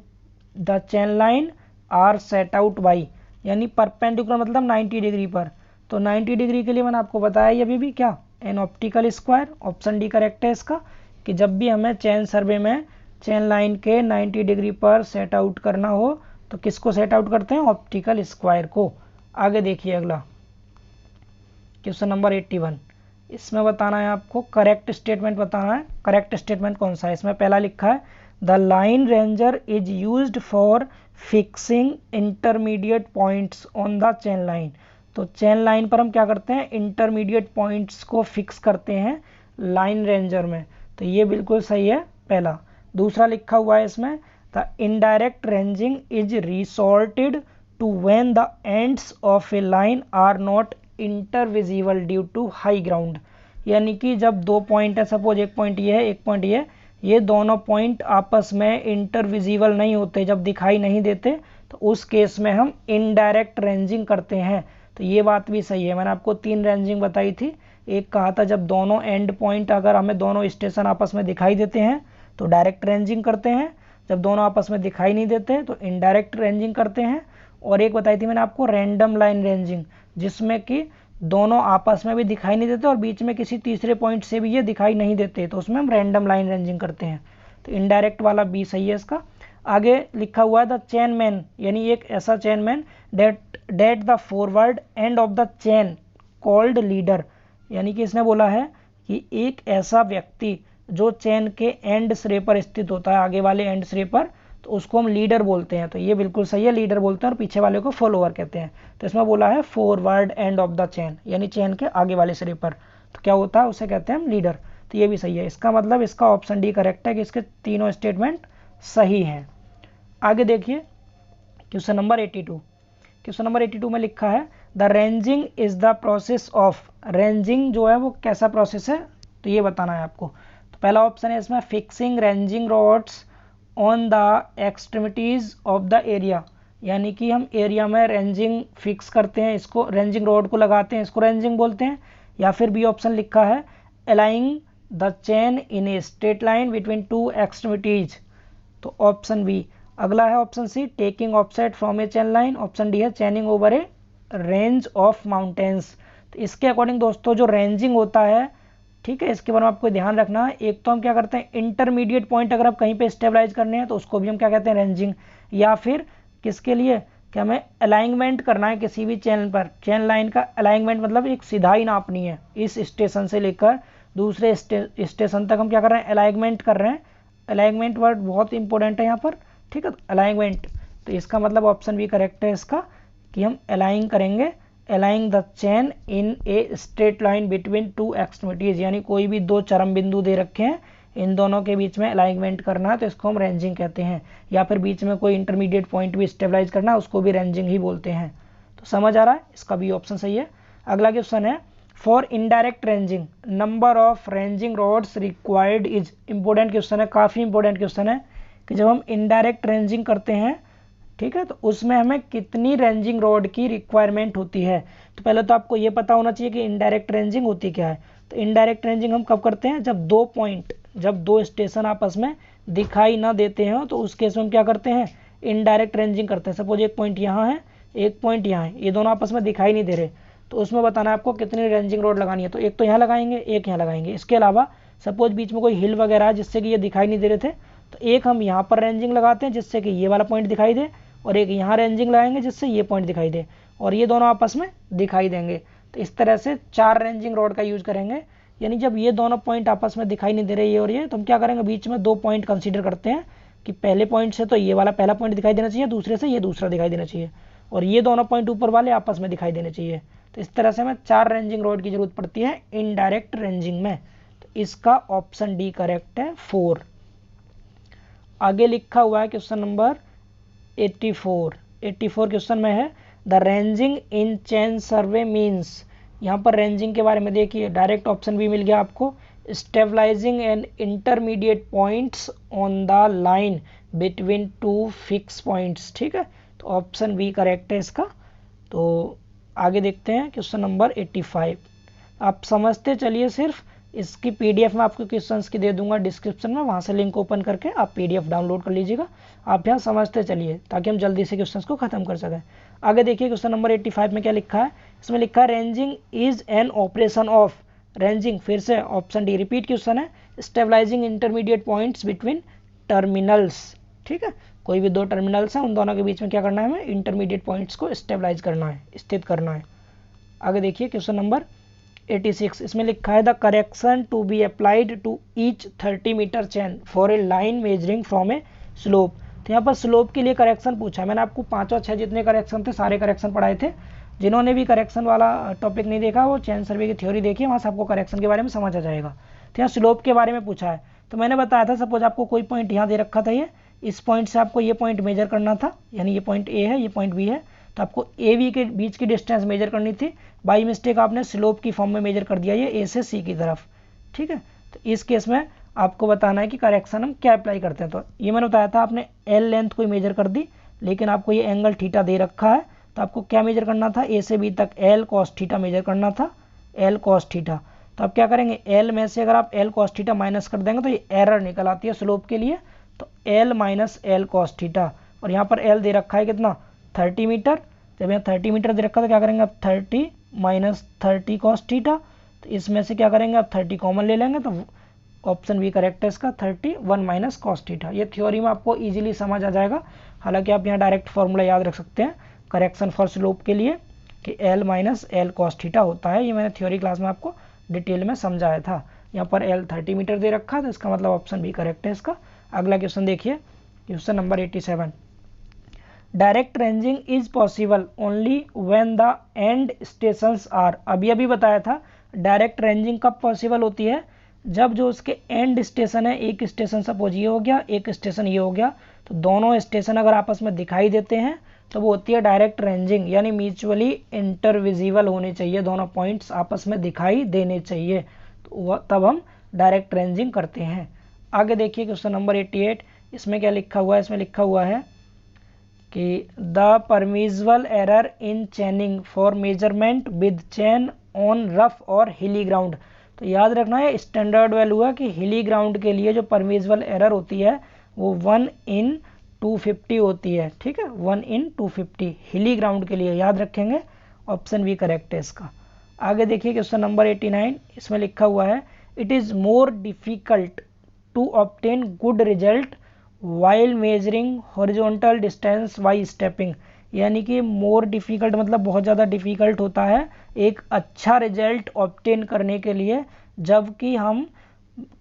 the chain line are set out by, यानी परपेंडिकुलर मतलब 90 डिग्री पर। तो 90 डिग्री के लिए मैंने आपको बताया अभी भी क्या, an optical square, option D correct है इसका, कि जब भी हमें चेन सर्वे में चेन लाइन के 90 डिग्री पर सेट आउट करना हो तो किसको सेट आउट करते हैं, ऑप्टिकल स्क्वायर को। आगे देखिए अगला क्वेश्चन नंबर 81। इसमें बताना है आपको, करेक्ट स्टेटमेंट बताना है। करेक्ट स्टेटमेंट कौन सा है, इसमें पहला लिखा है the line ranger is used for fixing intermediate points on the chain line. तो चेन लाइन पर हम क्या करते हैं, इंटरमीडिएट पॉइंट्स को फिक्स करते हैं लाइन रेंजर में। तो ये बिल्कुल सही है पहला। दूसरा लिखा हुआ है इसमें the indirect ranging is resorted to when the ends of a line are not intervisible due to high ground, यानी कि जब 2 पॉइंट है, सपोज एक पॉइंट ये है एक पॉइंट ये दोनों पॉइंट आपस में इंटरविजिबल नहीं होते, जब दिखाई नहीं देते, तो उस केस में हम इनडायरेक्ट रेंजिंग करते हैं। तो ये बात भी सही है। मैंने आपको 3 रेंजिंग बताई थी। एक कहा था जब दोनों एंड पॉइंट, अगर हमें दोनों स्टेशन आपस में दिखाई देते हैं तो डायरेक्ट रेंजिंग करते हैं, जब दोनों आपस में दिखाई नहीं देते तो इनडायरेक्ट रेंजिंग करते हैं। और एक बताई थी मैंने आपको रैंडम लाइन रेंजिंग, जिसमें कि दोनों आपस में भी दिखाई नहीं देते और बीच में किसी तीसरे पॉइंट से भी ये दिखाई नहीं देते, तो उसमें हम रैंडम लाइन रेंजिंग करते हैं। तो इनडायरेक्ट वाला बी सही है इसका। आगे लिखा हुआ है द चेन मैन, यानी एक ऐसा chain man that the forward end of the chain called leader, यानी कि इसने बोला है कि एक ऐसा व्यक्ति जो चेन के एंड सिरे पर स्थित होता है, आगे वाले एंड सिरे पर, तो उसको हम लीडर बोलते हैं। तो ये बिल्कुल सही है, लीडर बोलते हैं और पीछे वाले को फॉलोअर कहते हैं। तो इसमें बोला है forward end of the chain, यानी चेन के आगे वाले सिरे पर, तो क्या होता है, उसे कहते हैं हम लीडर। तो ये भी सही है। इसका मतलब इसका ऑप्शन डी करेक्ट है कि इसके तीनों स्टेटमेंट सही हैं। आगे देखिए क्वेश्चन नंबर 82। क्वेश्चन नंबर 82 में लिखा है the ranging is the process of, ranging जो है वो कैसा प्रोसेस है, तो ये बताना है आपको। तो पहला ऑप्शन है इसमें fixing ranging rods on the extremities of the area, यानी कि हम एरिया में रेंजिंग फिक्स करते हैं, इसको रेंजिंग रॉड को लगाते हैं, इसको रेंजिंग बोलते हैं। या फिर बी ऑप्शन लिखा है aligning the chain in a straight line between 2 extremities, तो ऑप्शन बी। अगला है option C taking offset from a chain line, option D है chaining over a range of mountains. तो इसके अकॉर्डिंग दोस्तों जो रेंजिंग होता है, ठीक है, इसके बारे में आपको ध्यान रखना है। एक तो हम क्या करते हैं, इंटरमीडिएट पॉइंट अगर आप कहीं पे स्टेबलाइज करने हैं तो उसको भी हम क्या कहते हैं, रेंजिंग। या फिर किसके लिए, कि हमें अलाइनमेंट करना है किसी भी चैनल पर, चैन लाइन का अलाइनमेंट मतलब एक सिधाई नापनी है, इस स्टेशन से लेकर दूसरे स्टेशन तक हम क्या कर रहे हैं, अलाइनमेंट कर रहे हैं। अलाइनमेंट वर्ड बहुत इंपॉर्टेंट है यहाँ पर, ठीक है, अलाइनमेंट। तो इसका मतलब ऑप्शन भी करेक्ट है इसका, कि हम अलाइन करेंगे, align the chain in a straight line between two extremities, यानी कोई भी दो चरम बिंदु दे रखे हैं, इन दोनों के बीच में अलाइनमेंट करना है तो इसको हम रेंजिंग कहते हैं। या फिर बीच में कोई इंटरमीडिएट पॉइंट भी स्टेबलाइज करना है, उसको भी रेंजिंग ही बोलते हैं। तो समझ आ रहा है, इसका भी ऑप्शन सही है। अगला क्वेश्चन है, for indirect ranging number of ranging rods required is. Important question है, काफ़ी इंपॉर्टेंट क्वेश्चन है, कि जब हम इनडायरेक्ट रेंजिंग करते हैं, ठीक है, तो उसमें हमें कितनी रेंजिंग रॉड की रिक्वायरमेंट होती है। तो पहले तो आपको ये पता होना चाहिए कि इनडायरेक्ट रेंजिंग होती क्या है। तो इनडायरेक्ट रेंजिंग हम कब करते हैं, जब दो पॉइंट, जब दो स्टेशन आपस में दिखाई ना देते हैं, तो उस केस में हम क्या करते हैं, इनडायरेक्ट रेंजिंग करते हैं। सपोज एक पॉइंट यहाँ है, एक पॉइंट यहाँ है, ये दोनों आपस में दिखाई नहीं दे रहे, तो उसमें बताना है आपको कितनी रेंजिंग रॉड लगानी है। तो एक तो यहाँ लगाएंगे, एक यहाँ लगाएंगे। इसके अलावा सपोज बीच में कोई हिल वगैरह है जिससे कि ये दिखाई नहीं दे रहे थे, तो एक हम यहाँ पर रेंजिंग लगाते हैं जिससे कि ये वाला पॉइंट दिखाई दे, और एक यहाँ रेंजिंग लगाएंगे जिससे ये पॉइंट दिखाई दे, और ये दोनों आपस में दिखाई देंगे। तो इस तरह से 4 रेंजिंग रॉड का यूज करेंगे। यानी जब ये दोनों पॉइंट आपस में दिखाई नहीं दे रहे, ये और ये, तो हम क्या करेंगे, बीच में 2 पॉइंट कंसीडर करते हैं, कि पहले पॉइंट से तो ये वाला पहला पॉइंट दिखाई देना चाहिए, दूसरे से ये दूसरा दिखाई देना चाहिए, और ये दोनों पॉइंट ऊपर वाले आपस में दिखाई देने चाहिए। तो इस तरह से हमें 4 रेंजिंग रॉड की जरूरत पड़ती है इनडायरेक्ट रेंजिंग में। तो इसका ऑप्शन डी करेक्ट है, 4। आगे लिखा हुआ है क्वेश्चन नंबर 84 क्वेश्चन में है, the ranging in chain survey means. यहाँ पर रेंजिंग के बारे में देखिए, डायरेक्ट ऑप्शन भी मिल गया आपको, stabilising and intermediate points on the line between 2 fix points. ठीक है, तो ऑप्शन बी करेक्ट है इसका। तो आगे देखते हैं क्वेश्चन नंबर 85। आप समझते चलिए, सिर्फ इसकी पीडीएफ में आपको क्वेश्चंस की दे दूंगा डिस्क्रिप्शन में, वहाँ से लिंक ओपन करके आप पीडीएफ डाउनलोड कर लीजिएगा। आप यहाँ समझते चलिए ताकि हम जल्दी से क्वेश्चंस को खत्म कर सकें। आगे देखिए क्वेश्चन नंबर 85 में क्या लिखा है, इसमें लिखा है ranging is an operation of. Ranging फिर से ऑप्शन डी रिपीट क्वेश्चन है, stabilising intermediate points between terminals. ठीक है, कोई भी 2 टर्मिनल्स हैं, उन दोनों के बीच में क्या करना है, हमें इंटरमीडिएट पॉइंट्स को स्टेबलाइज करना है, स्थित करना है। आगे देखिए क्वेश्चन नंबर 86, इसमें लिखा है the correction to be applied to each 30 metre chain for a line measuring from a slope. तो यहाँ पर स्लोप के लिए करेक्शन पूछा है। मैंने आपको 5 और 6 जितने करेक्शन थे सारे करेक्शन पढ़ाए थे। जिन्होंने भी करेक्शन वाला टॉपिक नहीं देखा वो चेन सर्वे की थ्योरी देखिए, वहाँ से आपको करेक्शन के बारे में समझ आ जाएगा। तो यहाँ स्लोप के बारे में पूछा है, तो मैंने बताया था सपोज आपको कोई पॉइंट यहाँ दे रखा था, ये इस पॉइंट से आपको ये पॉइंट मेजर करना था, यानी ये पॉइंट ए है, ये पॉइंट बी है, तो आपको ए बी के बीच की डिस्टेंस मेजर करनी थी। बाई मिस्टेक आपने स्लोप की फॉर्म में मेजर कर दिया ये ए से सी की तरफ। ठीक है, तो इस केस में आपको बताना है कि करेक्शन हम क्या अप्लाई करते हैं। तो ये मैंने बताया था, आपने एल लेंथ कोई मेजर कर दी, लेकिन आपको ये एंगल थीटा दे रखा है, तो आपको क्या मेजर करना था, ए से बी तक एल कॉस थीटा मेजर करना था, एल कॉस थीटा। तो आप क्या करेंगे, एल में से अगर आप एल कॉस थीटा माइनस कर देंगे तो ये एरर निकल आती है स्लोप के लिए, तो L minus L cos theta. और यहाँ पर एल दे रखा है कितना, 30 मीटर। जब यहाँ 30 मीटर दे रखा है तो क्या करेंगे आप 30 माइनस 30 कॉस थीटा, तो इसमें से क्या करेंगे आप 30 कॉमन ले लेंगे, तो ऑप्शन बी करेक्ट है इसका, 31 माइनस कॉस थीटा। ये थ्योरी में आपको इजीली समझ आ जाएगा। हालांकि आप यहाँ डायरेक्ट फॉर्मूला याद रख सकते हैं करेक्शन फॉर स्लोप के लिए, कि L minus L cos theta होता है। ये मैंने थ्योरी क्लास में आपको डिटेल में समझाया था। यहाँ पर एल 30 मीटर दे रखा है, तो इसका मतलब ऑप्शन बी करेक्ट है इसका। अगला क्वेश्चन देखिए, question number 87, direct ranging is possible only when the end stations are. अभी बताया था डायरेक्ट रेंजिंग कब पॉसिबल होती है, जब जो उसके एंड स्टेशन है, एक स्टेशन सपोज ये हो गया, एक स्टेशन ये हो गया, तो दोनों स्टेशन अगर आपस में दिखाई देते हैं तो वो होती है डायरेक्ट रेंजिंग, यानी म्यूचुअली इंटरविजिबल होने चाहिए, दोनों पॉइंट्स आपस में दिखाई देने चाहिए, तो तब हम डायरेक्ट रेंजिंग करते हैं। आगे देखिए क्वेश्चन नंबर 88, इसमें क्या लिखा हुआ है, इसमें लिखा हुआ है कि the permissible error in चेनिंग for measurement with chain on rough और हिली ग्राउंड। तो याद रखना है स्टैंडर्ड वैल्यू है कि हिली ग्राउंड के लिए जो परमिसिबल एरर होती है वो 1/250 होती है। ठीक है, 1/250 हिली ग्राउंड के लिए याद रखेंगे, ऑप्शन बी करेक्ट है इसका। आगे देखिए क्वेश्चन नंबर 89, इसमें लिखा हुआ है it is more difficult to obtain good result while measuring horizontal distance by stepping. यानी कि मोर डिफ़िकल्ट मतलब बहुत ज़्यादा डिफ़िकल्ट होता है एक अच्छा रिजल्ट ऑब्टेन करने के लिए, जबकि हम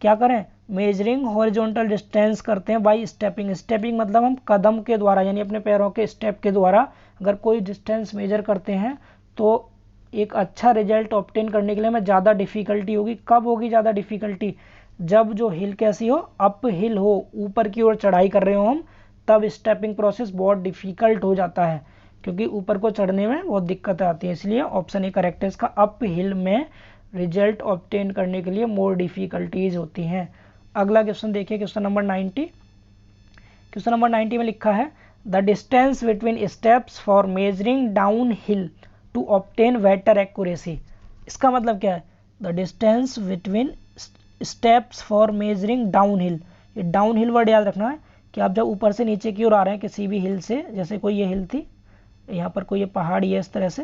क्या करें, मेजरिंग हॉरिजॉन्टल डिस्टेंस करते हैं बाई स्टेपिंग। स्टेपिंग मतलब हम कदम के द्वारा यानी अपने पैरों के स्टेप के द्वारा अगर कोई डिस्टेंस मेजर करते हैं तो एक अच्छा रिजल्ट ऑब्टेन करने के लिए हमें ज़्यादा डिफ़िकल्टी होगी। कब होगी ज़्यादा डिफ़िकल्टी? जब जो हिल कैसी हो, अप हिल हो, ऊपर की ओर चढ़ाई कर रहे हो हम, तब स्टेपिंग प्रोसेस बहुत डिफ़िकल्ट हो जाता है क्योंकि ऊपर को चढ़ने में बहुत दिक्कत आती है। इसलिए ऑप्शन ए करेक्ट है इसका। अप हिल में रिजल्ट ऑब्टेन करने के लिए मोर डिफ़िकल्टीज होती हैं। अगला क्वेश्चन देखिए, क्वेश्चन नंबर 90। क्वेश्चन नंबर 90 में लिखा है the distance between steps for measuring downhill to obtain better accuracy. इसका मतलब क्या है? The distance between steps for measuring downhill. ये डाउन हिल वर्ड याद रखना है कि आप जब ऊपर से नीचे की ओर आ रहे हैं किसी भी हिल से, जैसे कोई ये हिल थी, यहाँ पर कोई ये पहाड़ी है, इस तरह से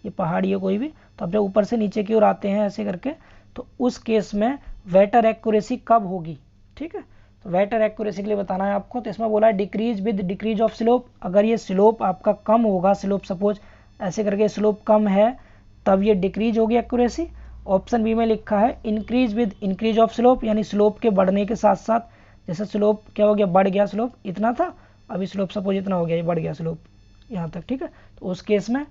ये पहाड़ी है कोई भी, तो आप जब ऊपर से नीचे की ओर आते हैं ऐसे करके, तो उस केस में बेटर एक्यूरेसी कब होगी? ठीक है, तो बेटर एक्यूरेसी के लिए बताना है आपको। तो इसमें बोला है decrease with decrease of slope. अगर ये स्लोप आपका कम होगा, स्लोप सपोज ऐसे करके स्लोप कम है, तब ये डिक्रीज होगी एक्यूरेसी। ऑप्शन बी में लिखा है increase with increase of slope, यानी स्लोप के बढ़ने के साथ साथ, जैसे स्लोप क्या हो गया, बढ़ गया, स्लोप इतना था, अभी स्लोप सपोज इतना हो गया, ये बढ़ गया स्लोप यहाँ तक। ठीक है, तो उस केस में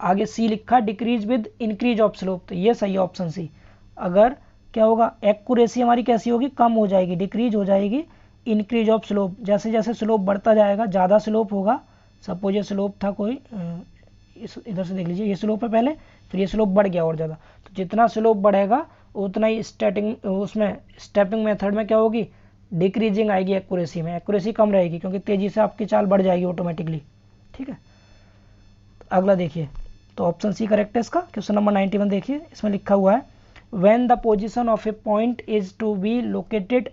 आगे सी लिखा decrease with increase of slope, तो ये सही है ऑप्शन सी। अगर क्या होगा, एक्यूरेसी हमारी कैसी होगी, कम हो जाएगी, डिक्रीज हो जाएगी इंक्रीज ऑफ स्लोप। जैसे जैसे स्लोप बढ़ता जाएगा, ज़्यादा स्लोप होगा, सपोज ये स्लोप था कोई, इस इधर से देख लीजिए, ये स्लोप है पहले, फिर ये स्लोप बढ़ गया और ज़्यादा, तो जितना स्लोप बढ़ेगा उतना ही स्टेपिंग मेथड में क्या होगी, डिक्रीजिंग आएगी एक्यूरेसी में, एक्यूरेसी कम रहेगी क्योंकि तेज़ी से आपकी चाल बढ़ जाएगी ऑटोमेटिकली। ठीक है, अगला देखिए, तो ऑप्शन सी करेक्ट है इसका। क्वेश्चन नंबर 91 देखिए, इसमें लिखा हुआ है when the position of a point is to be located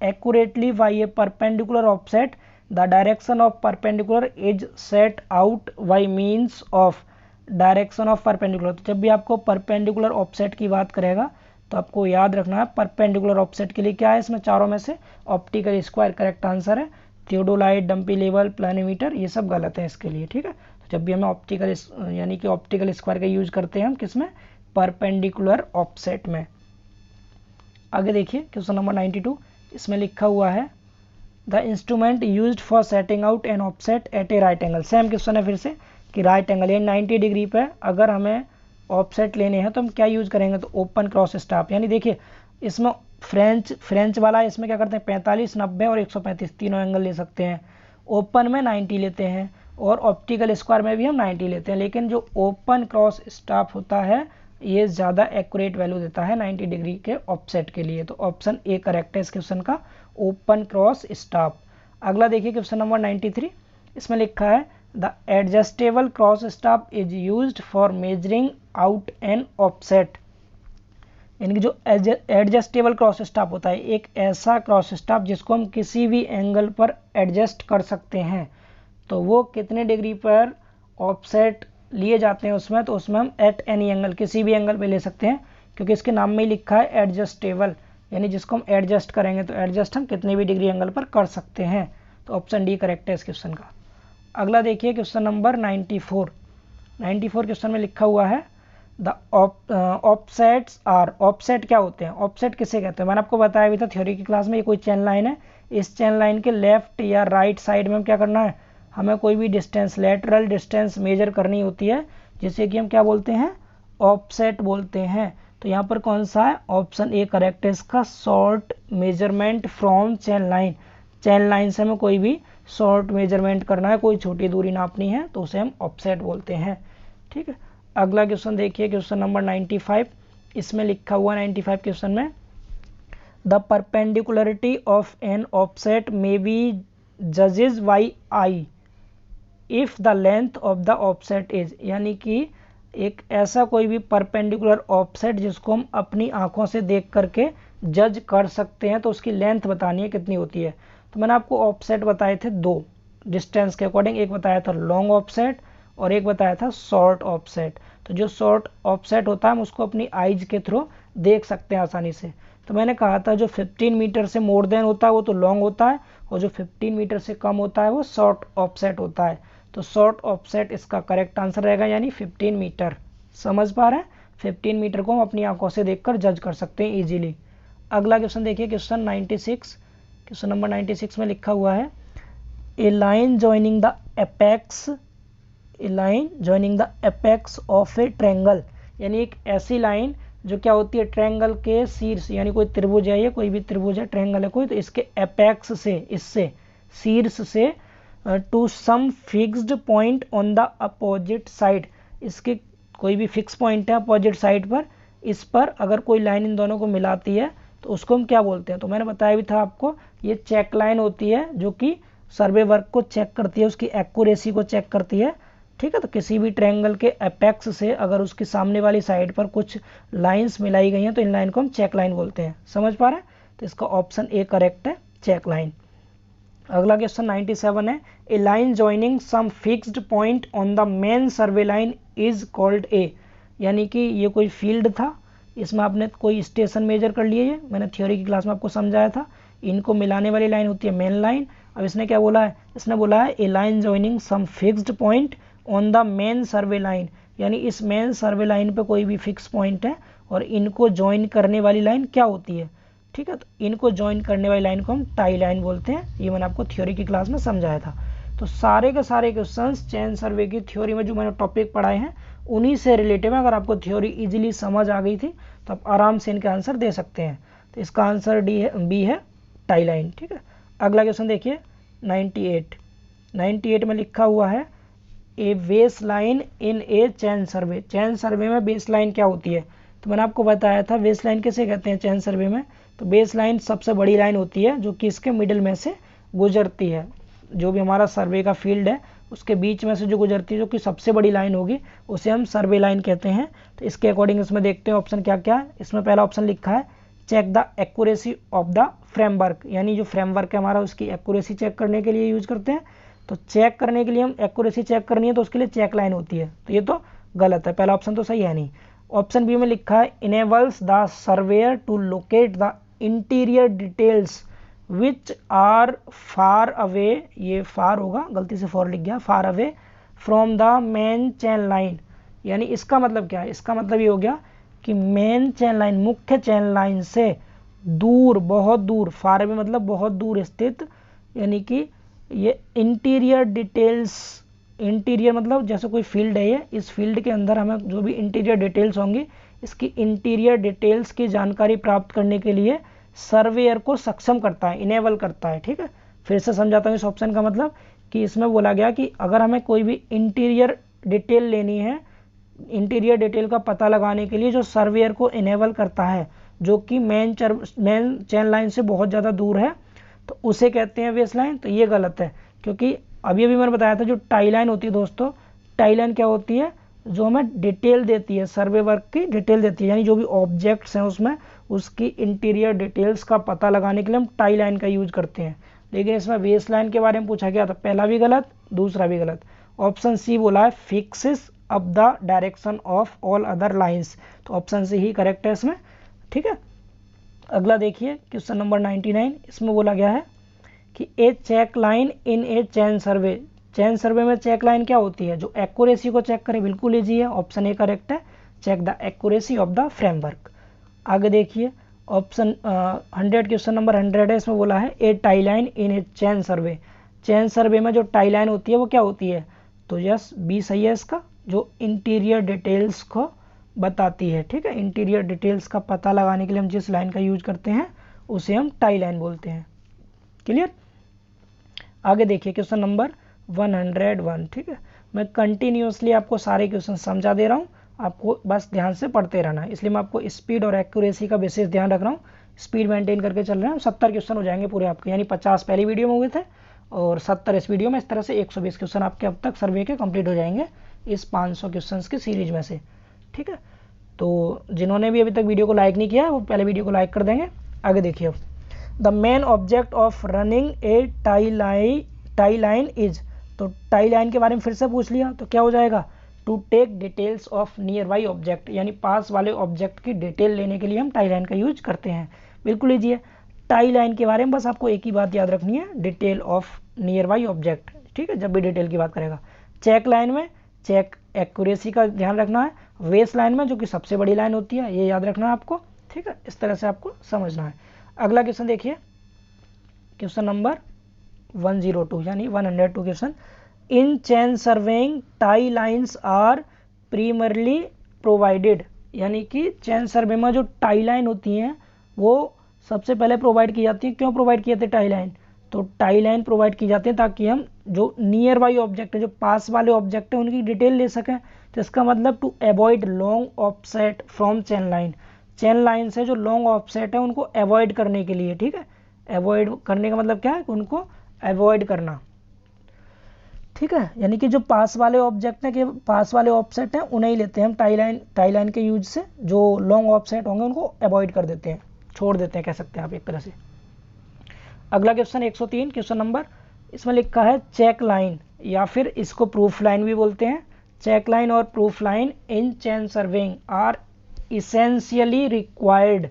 accurately by a perpendicular offset, the direction of perpendicular is set out by means of direction of perpendicular. तो जब भी आपको परपेंडिकुलर ऑफसेट की बात करेगा तो आपको याद रखना है परपेंडिकुलर ऑफसेट के लिए क्या है, इसमें चारों में से ऑप्टिकल स्क्वायर करेक्ट आंसर है। थियोडोलाइट, डंपी लेवल, प्लानोमीटर ये सब गलत है इसके लिए। ठीक है, तो जब भी हमें ऑप्टिकल यानी कि ऑप्टिकल स्क्वायर का यूज करते हैं हम किसमें, परपेंडिकुलर ऑफसेट में। आगे देखिए क्वेश्चन नंबर 92, इसमें लिखा हुआ है the instrument used for setting out an offset at a right angle. Same question है फिर से कि राइट एंगल यानी 90 डिग्री पे अगर हमें ऑफसेट लेने हैं तो हम क्या यूज करेंगे, तो ओपन क्रॉस स्टाफ। यानी देखिए इसमें फ्रेंच वाला इसमें क्या करते हैं 45, 90 और 135 तीनों एंगल ले सकते हैं। ओपन में 90 लेते हैं और ऑप्टिकल स्क्वायर में भी हम 90 लेते हैं, लेकिन जो ओपन क्रॉस स्टाफ होता है ये ज़्यादा एक्यूरेट वैल्यू देता है 90 डिग्री के ऑफसेट के लिए। तो ऑप्शन ए करेक्ट है इस क्वेश्चन का, ओपन क्रॉस स्टाफ। अगला देखिए क्वेश्चन नंबर 93, इसमें लिखा है the adjustable cross staff is used for measuring out an offset. यानी कि जो एडजस्टेबल क्रॉस स्टाफ होता है एक ऐसा क्रॉस स्टाफ जिसको हम किसी भी एंगल पर एडजस्ट कर सकते हैं। तो वो कितने डिग्री पर ऑफसेट लिए जाते हैं उसमें, तो उसमें हम एट एनी एंगल किसी भी एंगल पे ले सकते हैं क्योंकि इसके नाम में ही लिखा है एडजस्टेबल, यानी जिसको हम एडजस्ट करेंगे तो एडजस्ट हम कितने भी डिग्री एंगल पर कर सकते हैं। तो ऑप्शन डी करेक्ट है इस क्वेश्चन का। अगला देखिए क्वेश्चन नंबर 94 क्वेश्चन में लिखा हुआ है द ऑफसेट्स आर। ऑफसेट क्या होते हैं, ऑफसेट किसे कहते हैं, मैंने आपको बताया भी था थ्योरी की क्लास में। ये कोई चेन लाइन है, इस चेन लाइन के लेफ्ट या राइट साइड में क्या करना है, हमें कोई भी डिस्टेंस लेटरल डिस्टेंस मेजर करनी होती है जिसे कि हम क्या बोलते हैं, ऑफसेट बोलते हैं। तो यहाँ पर कौन सा है, ऑप्शन ए करेक्ट है इसका, short measurement from chain line. Chain line से हमें कोई भी शॉर्ट मेजरमेंट करना है, कोई छोटी दूरी नापनी है तो उसे हम ऑफसेट बोलते हैं। ठीक है, अगला क्वेश्चन देखिए क्वेश्चन नंबर 95, इसमें लिखा हुआ 95 क्वेश्चन में the perpendicularity of an offset may be जजेज by eye if the length of the offset is. यानी कि एक ऐसा कोई भी परपेंडिकुलर ऑफसेट जिसको हम अपनी आंखों से देख करके जज कर सकते हैं, तो उसकी लेंथ बतानी है कितनी होती है। तो मैंने आपको ऑफसेट बताए थे दो डिस्टेंस के अकॉर्डिंग, एक बताया था लॉन्ग ऑफसेट और एक बताया था शॉर्ट ऑफसेट। तो जो शॉर्ट ऑफसेट होता है हम उसको अपनी आइज के थ्रू देख सकते हैं आसानी से। तो मैंने कहा था जो 15 मीटर से मोर देन होता है वो तो लॉन्ग होता है, और जो 15 मीटर से कम होता है वो शॉर्ट ऑफसेट होता है। तो शॉर्ट ऑफसेट इसका करेक्ट आंसर रहेगा, यानी 15 मीटर। समझ पा रहे हैं? 15 मीटर को हम अपनी आंखों से देखकर जज कर सकते हैं इजीली। अगला क्वेश्चन देखिए, क्वेश्चन 96, क्वेश्चन नंबर 96 में लिखा हुआ है a line joining the apex, a line joining the apex of a triangle, यानी एक ऐसी लाइन जो क्या होती है ट्रायंगल के शीर्ष, यानी कोई त्रिभुज है, ये कोई भी त्रिभुज है, ट्रायंगल है कोई, तो इसके एपेक्स से, इससे शीर्ष से to some fixed point on the opposite side, इसके कोई भी फिक्स पॉइंट है अपोजिट साइड पर, इस पर अगर कोई लाइन इन दोनों को मिलाती है तो उसको हम क्या बोलते हैं? तो मैंने बताया भी था आपको, ये चेक लाइन होती है जो कि सर्वे वर्क को चेक करती है, उसकी एक्यूरेसी को चेक करती है। ठीक है, तो किसी भी ट्रायंगल के एपेक्स से अगर उसकी सामने वाली साइड पर कुछ लाइंस मिलाई गई हैं तो इन लाइन को हम चेक लाइन बोलते हैं। समझ पा रहे हैं? तो इसका ऑप्शन ए करेक्ट है, चेक लाइन। अगला क्वेश्चन 97 है a line joining some fixed point on the main survey line is called a, यानी कि ये कोई फील्ड था, इसमें आपने कोई स्टेशन मेजर कर लिए, ये मैंने थ्योरी की क्लास में आपको समझाया था, इनको मिलाने वाली लाइन होती है मेन लाइन। अब इसने क्या बोला है? इसने बोला है a line joining some fixed point on the main survey line, यानी इस मेन सर्वे लाइन पे कोई भी फिक्स पॉइंट है और इनको ज्वाइन करने वाली लाइन क्या होती है? ठीक है, तो इनको ज्वाइन करने वाली लाइन को हम टाई लाइन बोलते हैं, ये मैंने आपको थ्योरी की क्लास में समझाया था। तो सारे के सारे क्वेश्चंस चेन सर्वे की थ्योरी में जो मैंने टॉपिक पढ़ाए हैं उन्हीं से रिलेटेड है। अगर आपको थ्योरी इजीली समझ आ गई थी तो आप आराम से इनके आंसर दे सकते हैं। तो इसका आंसर बी है टाई लाइन। ठीक है, अगला क्वेश्चन देखिए 98 में लिखा हुआ है a base line in a chain survey, chain survey में बेस लाइन क्या होती है? तो मैंने आपको बताया था बेस लाइन किसे कहते हैं चेन सर्वे में। तो बेस लाइन सबसे बड़ी लाइन होती है जो कि इसके मिडिल में से गुजरती है, जो भी हमारा सर्वे का फील्ड है उसके बीच में से जो गुजरती है, जो कि सबसे बड़ी लाइन होगी, उसे हम सर्वे लाइन कहते हैं। तो इसके अकॉर्डिंग इसमें देखते हैं ऑप्शन क्या क्या है। इसमें पहला ऑप्शन लिखा है check the accuracy of the framework, यानी जो फ्रेमवर्क है हमारा उसकी एक्यूरेसी चेक करने के लिए यूज करते हैं। तो चेक करने के लिए हम एक्यूरेसी चेक करनी है तो उसके लिए चेक लाइन होती है, तो ये तो गलत है, पहला ऑप्शन तो सही है नहीं। ऑप्शन बी में लिखा है enables the surveyor to locate the interior details which are far away, ये फार होगा, गलती से फॉर लिख गया, far away from the main chain line, यानी इसका मतलब क्या है? इसका मतलब ये हो गया कि मेन चेन लाइन, मुख्य चेन लाइन से दूर, बहुत दूर, फार अवे मतलब बहुत दूर स्थित, यानी कि ये इंटीरियर डिटेल्स, इंटीरियर मतलब जैसे कोई फील्ड है ये, इस फील्ड के अंदर हमें जो भी इंटीरियर डिटेल्स होंगी, इसकी इंटीरियर डिटेल्स की जानकारी प्राप्त करने के लिए सर्वेयर को सक्षम करता है, इनेबल करता है। ठीक है, फिर से समझाता हूँ इस ऑप्शन का मतलब कि इसमें बोला गया कि अगर हमें कोई भी इंटीरियर डिटेल लेनी है, इंटीरियर डिटेल का पता लगाने के लिए जो सर्वेयर को इनेबल करता है, जो कि मेन चेन लाइन से बहुत ज़्यादा दूर है, तो उसे कहते हैं बेस लाइन। तो ये गलत है, क्योंकि अभी मैंने बताया था जो टाई लाइन होती है दोस्तों, टाई लाइन क्या होती है? जो हमें डिटेल देती है, सर्वे वर्क की डिटेल देती है, यानी जो भी ऑब्जेक्ट्स हैं उसमें उसकी इंटीरियर डिटेल्स का पता लगाने के लिए हम टाई लाइन का यूज करते हैं। लेकिन इसमें बेस लाइन के बारे में पूछा गया तो पहला भी गलत, दूसरा भी गलत। ऑप्शन सी बोला है fixes up the direction of all other lines, तो ऑप्शन सी ही करेक्ट है इसमें। ठीक है, अगला देखिए क्वेश्चन नंबर 99, इसमें बोला गया है कि a check line in a chain survey, chain survey में चेक लाइन क्या होती है? जो एक्यूरेसी को चेक करे, बिल्कुल इजी है, ऑप्शन ए करेक्ट है, check the accuracy of the framework. आगे देखिए ऑप्शन 100, क्वेश्चन नंबर 100 है, इसमें बोला है a tie line in a chain survey, chain survey में जो टाई लाइन होती है वो क्या होती है? तो यस बी सही है इसका, जो इंटीरियर डिटेल्स को बताती है। ठीक है, इंटीरियर डिटेल्स का पता लगाने के लिए हम जिस लाइन का यूज करते हैं उसे हम टाई लाइन बोलते हैं। क्लियर? आगे देखिए क्वेश्चन नंबर 101। ठीक है, मैं कंटिन्यूसली आपको सारे क्वेश्चन समझा दे रहा हूँ, आपको बस ध्यान से पढ़ते रहना है, इसलिए मैं आपको स्पीड और एक्यूरेसी का विशेष ध्यान रख रहा हूँ। स्पीड मेंटेन करके चल रहे हैं, 70 क्वेश्चन हो जाएंगे पूरे आपके, यानी 50 पहली वीडियो में हुए थे और 70 इस वीडियो में, इस तरह से 120 क्वेश्चन आपके अब तक सर्वे के कंप्लीट हो जाएंगे इस 500 क्वेश्चन की सीरीज में से। ठीक है, तो जिन्होंने भी अभी तक वीडियो को लाइक नहीं किया वो पहले वीडियो को लाइक कर देंगे। आगे देखिए अब the main object of running A tie line is, तो टाई लाइन के बारे में फिर से पूछ लिया तो क्या हो जाएगा? To take details of nearby object, यानी पास वाले ऑब्जेक्ट की डिटेल लेने के लिए हम टाई लाइन का यूज करते हैं। बिल्कुल ईजी है। टाई लाइन के बारे में बस आपको एक ही बात याद रखनी है, detail of nearby object, ठीक है, जब भी डिटेल की बात करेगा। चेक लाइन में चेक एक्यूरेसी का ध्यान रखना है, वेस लाइन में जो कि सबसे बड़ी लाइन होती है ये याद रखना है आपको, ठीक है, इस तरह से आपको समझना है। अगला क्वेश्चन देखिए, क्वेश्चन नंबर 102 यानी 102 question. In chain surveying tie lines are primarily provided, यानी कि चेन सर्वे में जो टाई लाइन होती हैं वो सबसे पहले प्रोवाइड की जाती है। क्यों प्रोवाइड की जाती है टाई लाइन? तो टाई लाइन प्रोवाइड की जाती है ताकि हम जो नियर बाई ऑब्जेक्ट है, जो पास वाले ऑब्जेक्ट है, उनकी डिटेल ले सकें। तो इसका मतलब to avoid long offset from chain line, chain line से जो लॉन्ग ऑफसेट है उनको अवॉइड करने के लिए, ठीक है। अवॉइड करने का मतलब क्या है? उनको अवॉइड करना, ठीक है, यानी कि जो पास वाले ऑब्जेक्ट हैं, कि पास वाले ऑफसेट हैं उन्हें ही लेते हैं हम टाई लाइन के यूज से। जो लॉन्ग ऑफसेट होंगे उनको अवॉइड कर देते हैं, छोड़ देते हैं, कह सकते हैं आप एक तरह से। अगला क्वेश्चन 103 क्वेश्चन नंबर, इसमें लिखा है चेक लाइन या फिर इसको प्रूफ लाइन भी बोलते हैं। चेक लाइन और proof line in chain surveying are essentially required.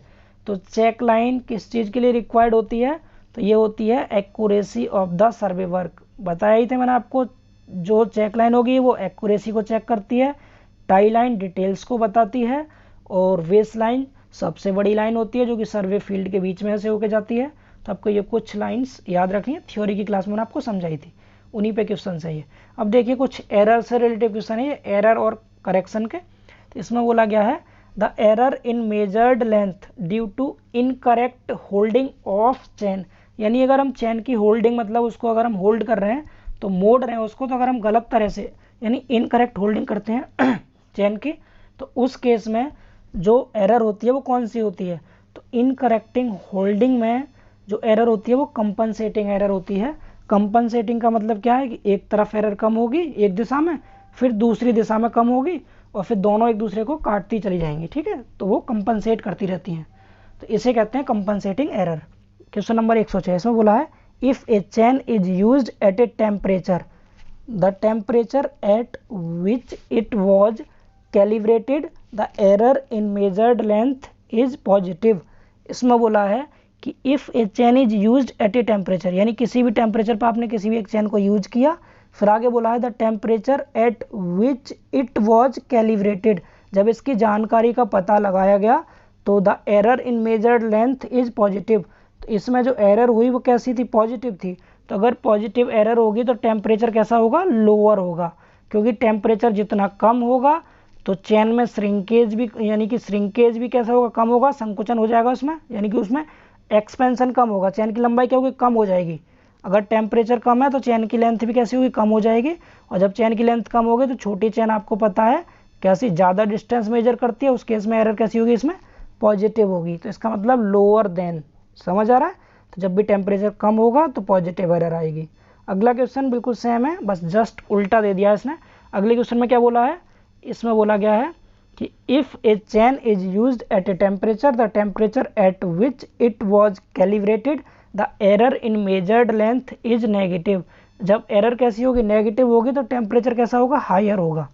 तो चेक लाइन किस चीज़ के लिए रिक्वायर्ड होती है? तो ये होती है accuracy of the survey work. बताया ही थे मैंने आपको, जो चेक लाइन होगी वो एक्यूरेसी को चेक करती है, टाई लाइन डिटेल्स को बताती है, और वेस लाइन सबसे बड़ी लाइन होती है जो कि सर्वे फील्ड के बीच में से होकर जाती है। तो आपको ये कुछ लाइंस याद रखनी है, थ्योरी की क्लास में मैंने आपको समझाई थी, उन्हीं पे क्वेश्चन है ये। अब देखिए कुछ एरर से रिलेटिव क्वेश्चन है ये, एरर और करेक्शन के। तो इसमें बोला गया है the error in measured length due to incorrect holding of chain, यानी अगर हम चेन की होल्डिंग, मतलब उसको अगर हम होल्ड कर रहे हैं तो मोड़ रहे हैं उसको, तो अगर हम गलत तरह से यानी इनकरेक्ट होल्डिंग करते हैं चेन की, तो उस केस में जो एरर होती है वो कौन सी होती है? तो इनकरेक्टिंग होल्डिंग में जो एरर होती है वो कंपनसेटिंग एरर होती है। कंपनसेटिंग का मतलब क्या है कि एक तरफ एरर कम होगी एक दिशा में, फिर दूसरी दिशा में कम होगी, और फिर दोनों एक दूसरे को काटती चली जाएंगी, ठीक है, तो वो कंपनसेट करती रहती हैं, तो इसे कहते हैं कंपनसेटिंग एरर। क्वेश्चन नंबर 106 इसमें बोला है if A chain is used eight a temperature, the temperature at which it was calibrated, the error in measured length is positive. इसमें बोला है कि if A chain is used eight a temperature, यानी किसी भी टेम्परेचर पर आपने किसी भी एक चेन को यूज किया, फिर आगे बोला है the temperature at which it was calibrated, जब इसकी जानकारी का पता लगाया गया तो the error in measured length is positive. तो इसमें जो एरर हुई वो कैसी थी? पॉजिटिव थी। तो अगर पॉजिटिव एरर होगी तो टेम्परेचर कैसा होगा? लोअर होगा, क्योंकि टेम्परेचर जितना कम होगा तो चेन में श्रिंकेज भी, यानी कि श्रिंकेज भी कैसा होगा? कम होगा, संकुचन हो जाएगा उसमें, यानी कि उसमें एक्सपेंशन कम होगा, चेन की लंबाई क्या होगी? कम हो जाएगी। अगर टेम्परेचर कम है तो चेन की लेंथ भी कैसी होगी? कम हो जाएगी। और जब चेन की लेंथ कम होगी तो छोटी चेन आपको पता है कैसी ज़्यादा डिस्टेंस मेजर करती है, उस केस में एरर कैसी होगी? इसमें पॉजिटिव होगी। तो इसका मतलब लोअर देन, समझ आ रहा है? तो जब भी टेम्परेचर कम होगा तो पॉजिटिव एरर आएगी। अगला क्वेश्चन बिल्कुल सेम है, बस जस्ट उल्टा दे दिया इसने। अगले क्वेश्चन में क्या बोला है? इसमें बोला गया है कि if A chain is used eight a temperature, the temperature at which it was calibrated, the error in measured length is negative. जब एरर कैसी होगी? नेगेटिव होगी, तो टेम्परेचर कैसा होगा? हायर होगा,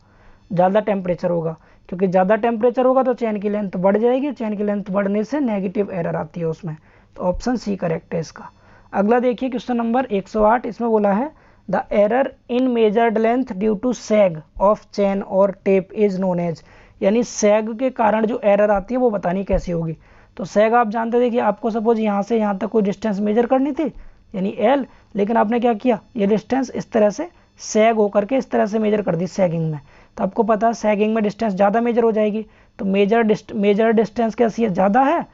ज़्यादा टेम्परेचर होगा, क्योंकि ज़्यादा टेम्परेचर होगा तो चेन की लेंथ बढ़ जाएगी, चेन की लेंथ बढ़ने से नेगेटिव एरर आती है उसमें। तो ऑप्शन सी करेक्ट है इसका। अगला देखिए क्वेश्चन नंबर 108, इसमें बोला है the error in measured length due to sag of chain और टेप इज नोन एज, यानी सैग के कारण जो एरर आती है वो बतानी कैसी होगी? तो सैग आप जानते थे कि आपको सपोज यहाँ से यहाँ तक कोई डिस्टेंस मेजर करनी थी, यानी एल, लेकिन आपने क्या किया? ये डिस्टेंस इस तरह से सैग होकर के इस तरह से मेजर कर दी सैगिंग में। तो आपको पता है सैगिंग में डिस्टेंस ज़्यादा मेजर हो जाएगी, तो मेजर डिस्टेंस कैसी है? ज़्यादा है,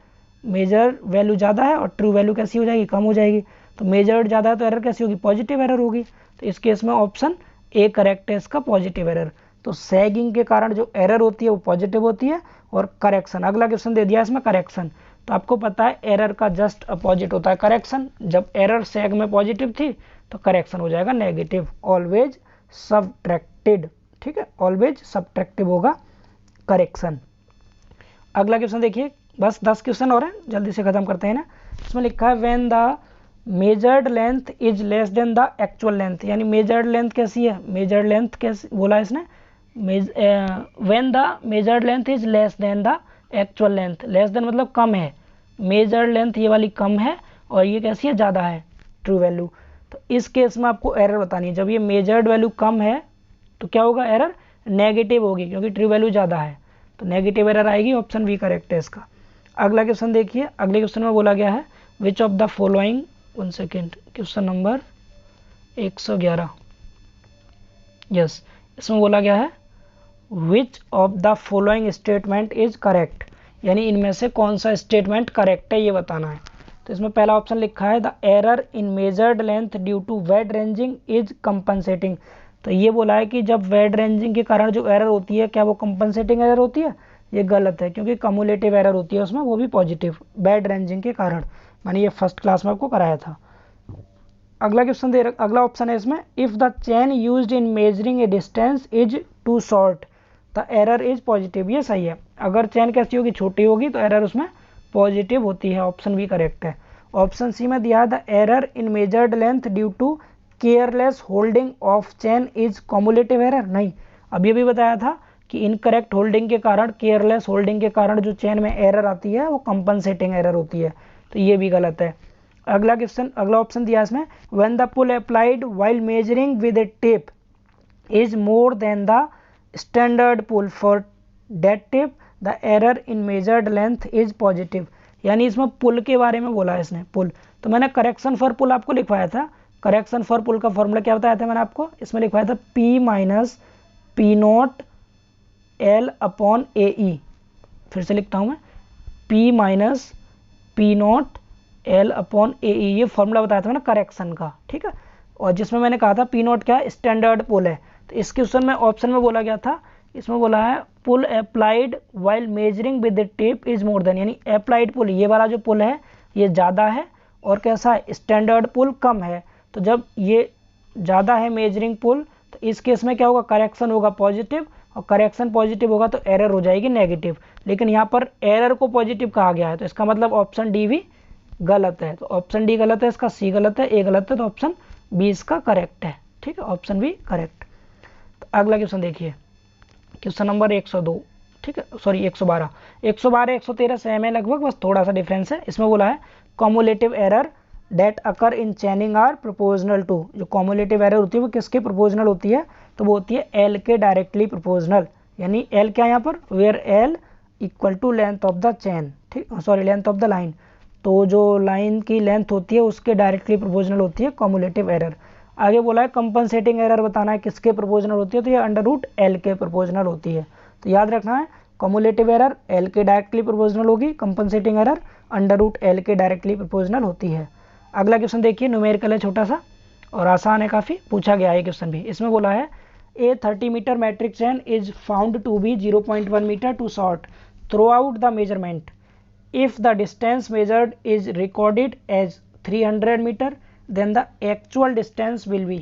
मेजर वैल्यू ज़्यादा है, और ट्रू वैल्यू कैसी हो जाएगी? कम हो जाएगी। तो मेजर्ड ज़्यादा है तो एरर कैसी होगी? पॉजिटिव एरर होगी। तो इस केस में ऑप्शन ए करेक्ट है इसका, पॉजिटिव एरर। तो सैगिंग के कारण जो एरर होती है वो पॉजिटिव होती है, और करेक्शन, अगला क्वेश्चन दे दिया इसमें करेक्शन। तो आपको पता है एरर का जस्ट अपोजिट होता है करेक्शन। जब एरर सैग में पॉजिटिव थी तो करेक्शन हो जाएगा नेगेटिव, ऑलवेज सबट्रैक्टेड, ठीक है, ऑलवेज सबट्रैक्टिव होगा करेक्शन। अगला क्वेश्चन देखिए, बस 10 क्वेश्चन और हैं, जल्दी से खत्म करते हैं ना। इसमें लिखा है when the measured length is less than the actual length, यानी मेजर्ड लेंथ कैसी है? मेजर्ड लेंथ कैसे बोला है इसने? When the measured length is less than the actual length, less than मतलब कम है, मेजर्ड लेंथ ये वाली कम है और ये कैसी है, ज़्यादा है, ट्रू वैल्यू। तो इस केस में आपको एरर बतानी है। जब ये मेजर्ड वैल्यू कम है तो क्या होगा, एरर नेगेटिव होगी, क्योंकि ट्रू वैल्यू ज़्यादा है तो नेगेटिव एरर आएगी। ऑप्शन बी करेक्ट है इसका। अगला क्वेश्चन देखिए, अगले क्वेश्चन में बोला गया है which of the following, 1 second, question number 111, yes, इसमें बोला गया है which of the following statement is correct, यानी इनमें से कौन सा स्टेटमेंट करेक्ट है ये बताना है। तो इसमें पहला ऑप्शन लिखा है the error in measured length due to bad ranging is compensating. तो ये बोला है कि जब वेड रेंजिंग के कारण जो एरर होती है, क्या वो कंपनसेटिंग एरर होती है? ये गलत है, क्योंकि कम्युलेटिव एरर होती है उसमें, वो भी पॉजिटिव, बैड रेंजिंग के कारण। मैंने ये फर्स्ट क्लास में आपको कराया था। अगला क्वेश्चन अगला ऑप्शन है इसमें, if the chain used in measuring a distance is too short the error is positive. ये सही है, अगर चेन कैसी होगी, छोटी होगी तो एरर उसमें पॉजिटिव होती है। ऑप्शन बी करेक्ट है। ऑप्शन सी में दिया है the error in measured length due to careless holding of chain is cumulative error. नहीं, अभी अभी बताया था कि इनकरेक्ट होल्डिंग के कारण, केयरलेस होल्डिंग के कारण जो चेन में एरर आती है वो कंपनसेटिंग एरर होती है, तो ये भी गलत है। अगला क्वेश्चन, अगला ऑप्शन दिया इसमें, when the pull applied while measuring with a tape is more than the standard pull for that tape the error in measured length is positive. यानी इसमें पुल के बारे में बोला है इसने, पुल। तो मैंने करेक्शन फॉर पुल आपको लिखवाया था। करेक्शन फॉर पुल का फॉर्मूला क्या बताया था मैंने आपको? इसमें लिखवाया था P minus P naught L upon A E. फिर से लिखता हूँ मैं, P minus P naught L upon A E, ये फॉर्मूला बताया था मैंने करेक्शन का, ठीक है। और जिसमें मैंने कहा था पी नॉट क्या है, स्टैंडर्ड पुल है। तो इस क्वेश्चन में ऑप्शन में बोला गया था, इसमें बोला है pull applied while measuring with the tape is more than, यानी अप्लाइड पुल, ये वाला जो पुल है ये ज़्यादा है, और कैसा है, स्टैंडर्ड पुल कम है। तो जब ये ज़्यादा है मेजरिंग पुल, तो इस केस में क्या होगा, करेक्शन होगा पॉजिटिव, और करेक्शन पॉजिटिव होगा तो एरर हो जाएगी नेगेटिव। लेकिन यहाँ पर एरर को पॉजिटिव कहा गया है, तो इसका मतलब ऑप्शन डी भी गलत है। तो ऑप्शन डी गलत है, इसका सी गलत है, ए गलत है, तो ऑप्शन बी इसका करेक्ट है, ठीक है, ऑप्शन बी करेक्ट। तो अगला क्वेश्चन देखिए, क्वेश्चन नंबर 102, ठीक है, सॉरी 112, 113 सेम है लगभग, बस थोड़ा सा डिफरेंस है। इसमें बोला है cumulative error that occur in chaining are proportional to. जो कॉमुलेटिव एरर होती है वो किसके प्रोपोर्शनल होती है? तो वो होती है एल के डायरेक्टली प्रोपोर्शनल। यानी एल क्या है यहाँ पर, where L equal to length of the chain, ठीक, sorry length of the line. तो जो लाइन की लेंथ होती है उसके डायरेक्टली प्रोपोर्शनल होती है कॉमुलेटिव एरर। आगे बोला है कंपनसेटिंग एरर बताना है किसके प्रोपोर्शनल होती है, तो ये अंडर रूट एल के प्रोपोर्शनल होती है। तो याद रखना है, कॉमुलेटिव एरर एल के डायरेक्टली प्रोपोर्शनल होगी, compensating error under root L के डायरेक्टली प्रोपोर्शनल होती है। अगला क्वेश्चन देखिए, न्यूमेरिकल है छोटा सा और आसान है काफ़ी, पूछा गया है क्वेश्चन भी। इसमें बोला है a 30 metre metric chain is found to be 0.1 metre too short throughout the measurement if the distance measured is recorded as 300 meter then the actual distance will be।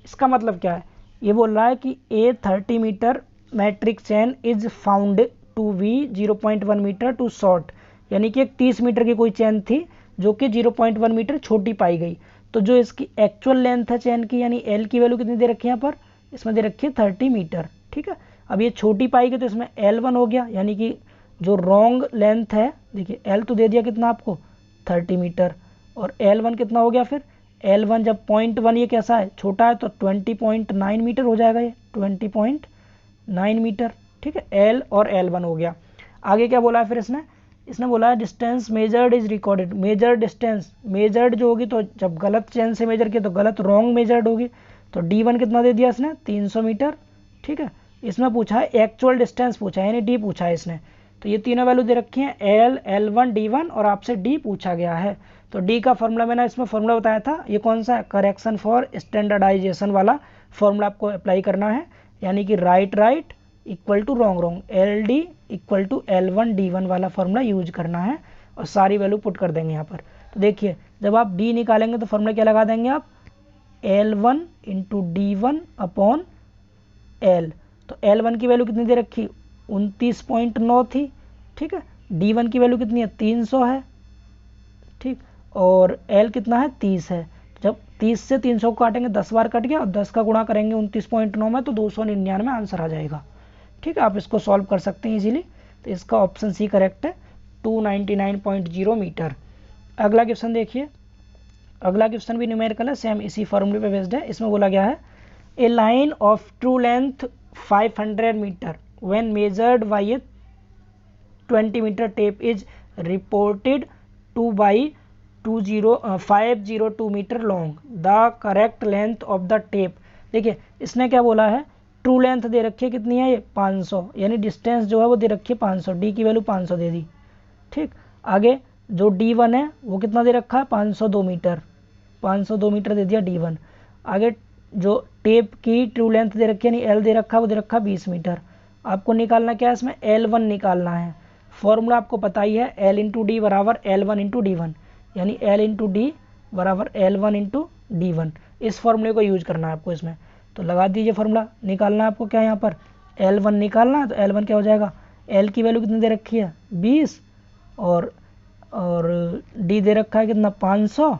इसका मतलब क्या है, ये बोल रहा है कि a 30 metre metric chain is found to be 0.1 metre too short, यानी कि एक 30 मीटर की कोई चैन थी जो कि 0.1 मीटर छोटी पाई गई। तो जो इसकी एक्चुअल लेंथ है चैन की, यानी एल की वैल्यू कितनी दे रखी है यहाँ पर, इसमें दे रखी है 30 मीटर, ठीक है। अब ये छोटी पाई गई तो इसमें L1 हो गया, यानी कि जो रॉन्ग लेंथ है, देखिए L तो दे दिया कितना आपको 30 मीटर, और L1 कितना हो गया, फिर L1 जब 0.1 ये कैसा है, छोटा है, तो 20.9 मीटर हो जाएगा, ये 20.9 मीटर, ठीक है। L और L1 हो गया। आगे क्या बोला है फिर इसने बोला है distance measured is recorded. Measured distance, measured जो होगी तो जब गलत चैन से मेजर किया तो गलत रॉन्ग मेजर्ड होगी, तो D1 कितना दे दिया इसने, 300 मीटर, ठीक है। इसमें पूछा है एक्चुअल डिस्टेंस पूछा है, यानी D पूछा है इसने। तो ये तीनों वैल्यू दे रखी हैं L, L1, D1, और आपसे D पूछा गया है। तो D का फॉर्मूला मैंने इसमें फॉर्मूला बताया था, ये कौन सा है, करेक्शन फॉर स्टैंडर्डाइजेशन वाला फॉर्मूला आपको अप्लाई करना है, यानी कि right equal to wrong, LD equal to L1, D1 वाला फॉर्मूला यूज करना है, और सारी वैल्यू पुट कर देंगे यहाँ पर। तो देखिए जब आप D निकालेंगे तो फॉर्मूला क्या लगा देंगे आप, L1 into D1 upon L। तो L1 की वैल्यू कितनी दे रखी, 29.9 थी, ठीक है। D1 की वैल्यू कितनी है, 300 है, ठीक, और L कितना है, 30 है। जब 30 से 300 को काटेंगे 10 बार कट गया, और 10 का गुणा करेंगे 29.9 में, तो 299 आंसर आ जाएगा, ठीक है। आप इसको सॉल्व कर सकते हैं इजीली। तो इसका ऑप्शन सी करेक्ट है, 299.0 मीटर। अगला क्वेश्चन देखिए, अगला क्वेश्चन भी न्यूमेरिकल है, सेम इसी फॉर्मूले पे बेस्ड है। इसमें बोला गया है a line of true length 500 metre when measured by a 20 metre tape is reported to be 502 metre long, the correct length of the tape. देखिए इसने क्या बोला है, ट्रू लेंथ दे रखी है कितनी है, ये 500, यानी डिस्टेंस जो है वो दे रखी है 500, डी की वैल्यू 500 दे दी। ठीक, आगे जो D1 है वो कितना दे रखा है, 502 मीटर, 502 मीटर दे दिया D1। आगे जो टेप की ट्रू लेंथ दे रखी है, यानी L दे रखा है, वो दे रखा है 20 मीटर। आपको निकालना क्या है, इसमें L1 निकालना है। फॉर्मूला आपको पता ही है, L इंटू डी बराबर L1 इंटू D1, यानी L इंटू डी बराबर L1 इंटू D1। इस फॉर्मूले को यूज करना है आपको इसमें, तो लगा दीजिए फॉर्मूला। निकालना है आपको क्या, यहाँ पर L1 निकालना है, तो L1 क्या हो जाएगा, L की वैल्यू कितनी दे रखी है 20, और D दे रखा है कितना 500,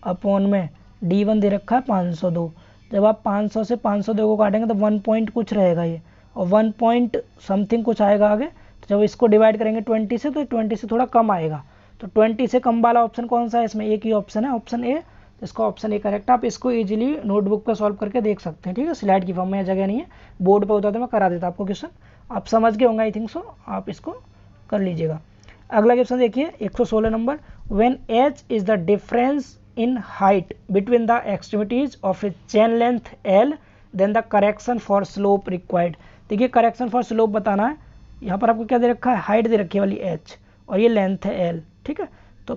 अपॉन में D1 दे रखा है 502। जब आप 500 से 502 को काटेंगे तो 1 पॉइंट कुछ रहेगा ये, और 1 पॉइंट समथिंग कुछ आएगा आगे। तो जब इसको डिवाइड करेंगे 20 से, तो 20 से थोड़ा कम आएगा। तो 20 से कम वाला ऑप्शन कौन सा है, इसमें एक ही ऑप्शन है, ऑप्शन ए। इसका ऑप्शन ए करेक्ट। आप इसको इजीली नोटबुक पे सॉल्व करके देख सकते हैं। ठीक है, स्लाइड की फॉर्म में जगह नहीं है, बोर्ड पे होता तो मैं करा देता आपको क्वेश्चन, आप समझ गए होंगे आई थिंक सो, आप इसको कर लीजिएगा। अगला क्वेश्चन देखिए 116 नंबर, when h is the difference in height between the extremities of a chain length L, then the correction for slope required. देखिए करेक्शन फॉर स्लोप बताना है, यहाँ पर आपको क्या दे रखा है, हाइट दे रखी है वाली h, और ये लेंथ है L। ठीक है, तो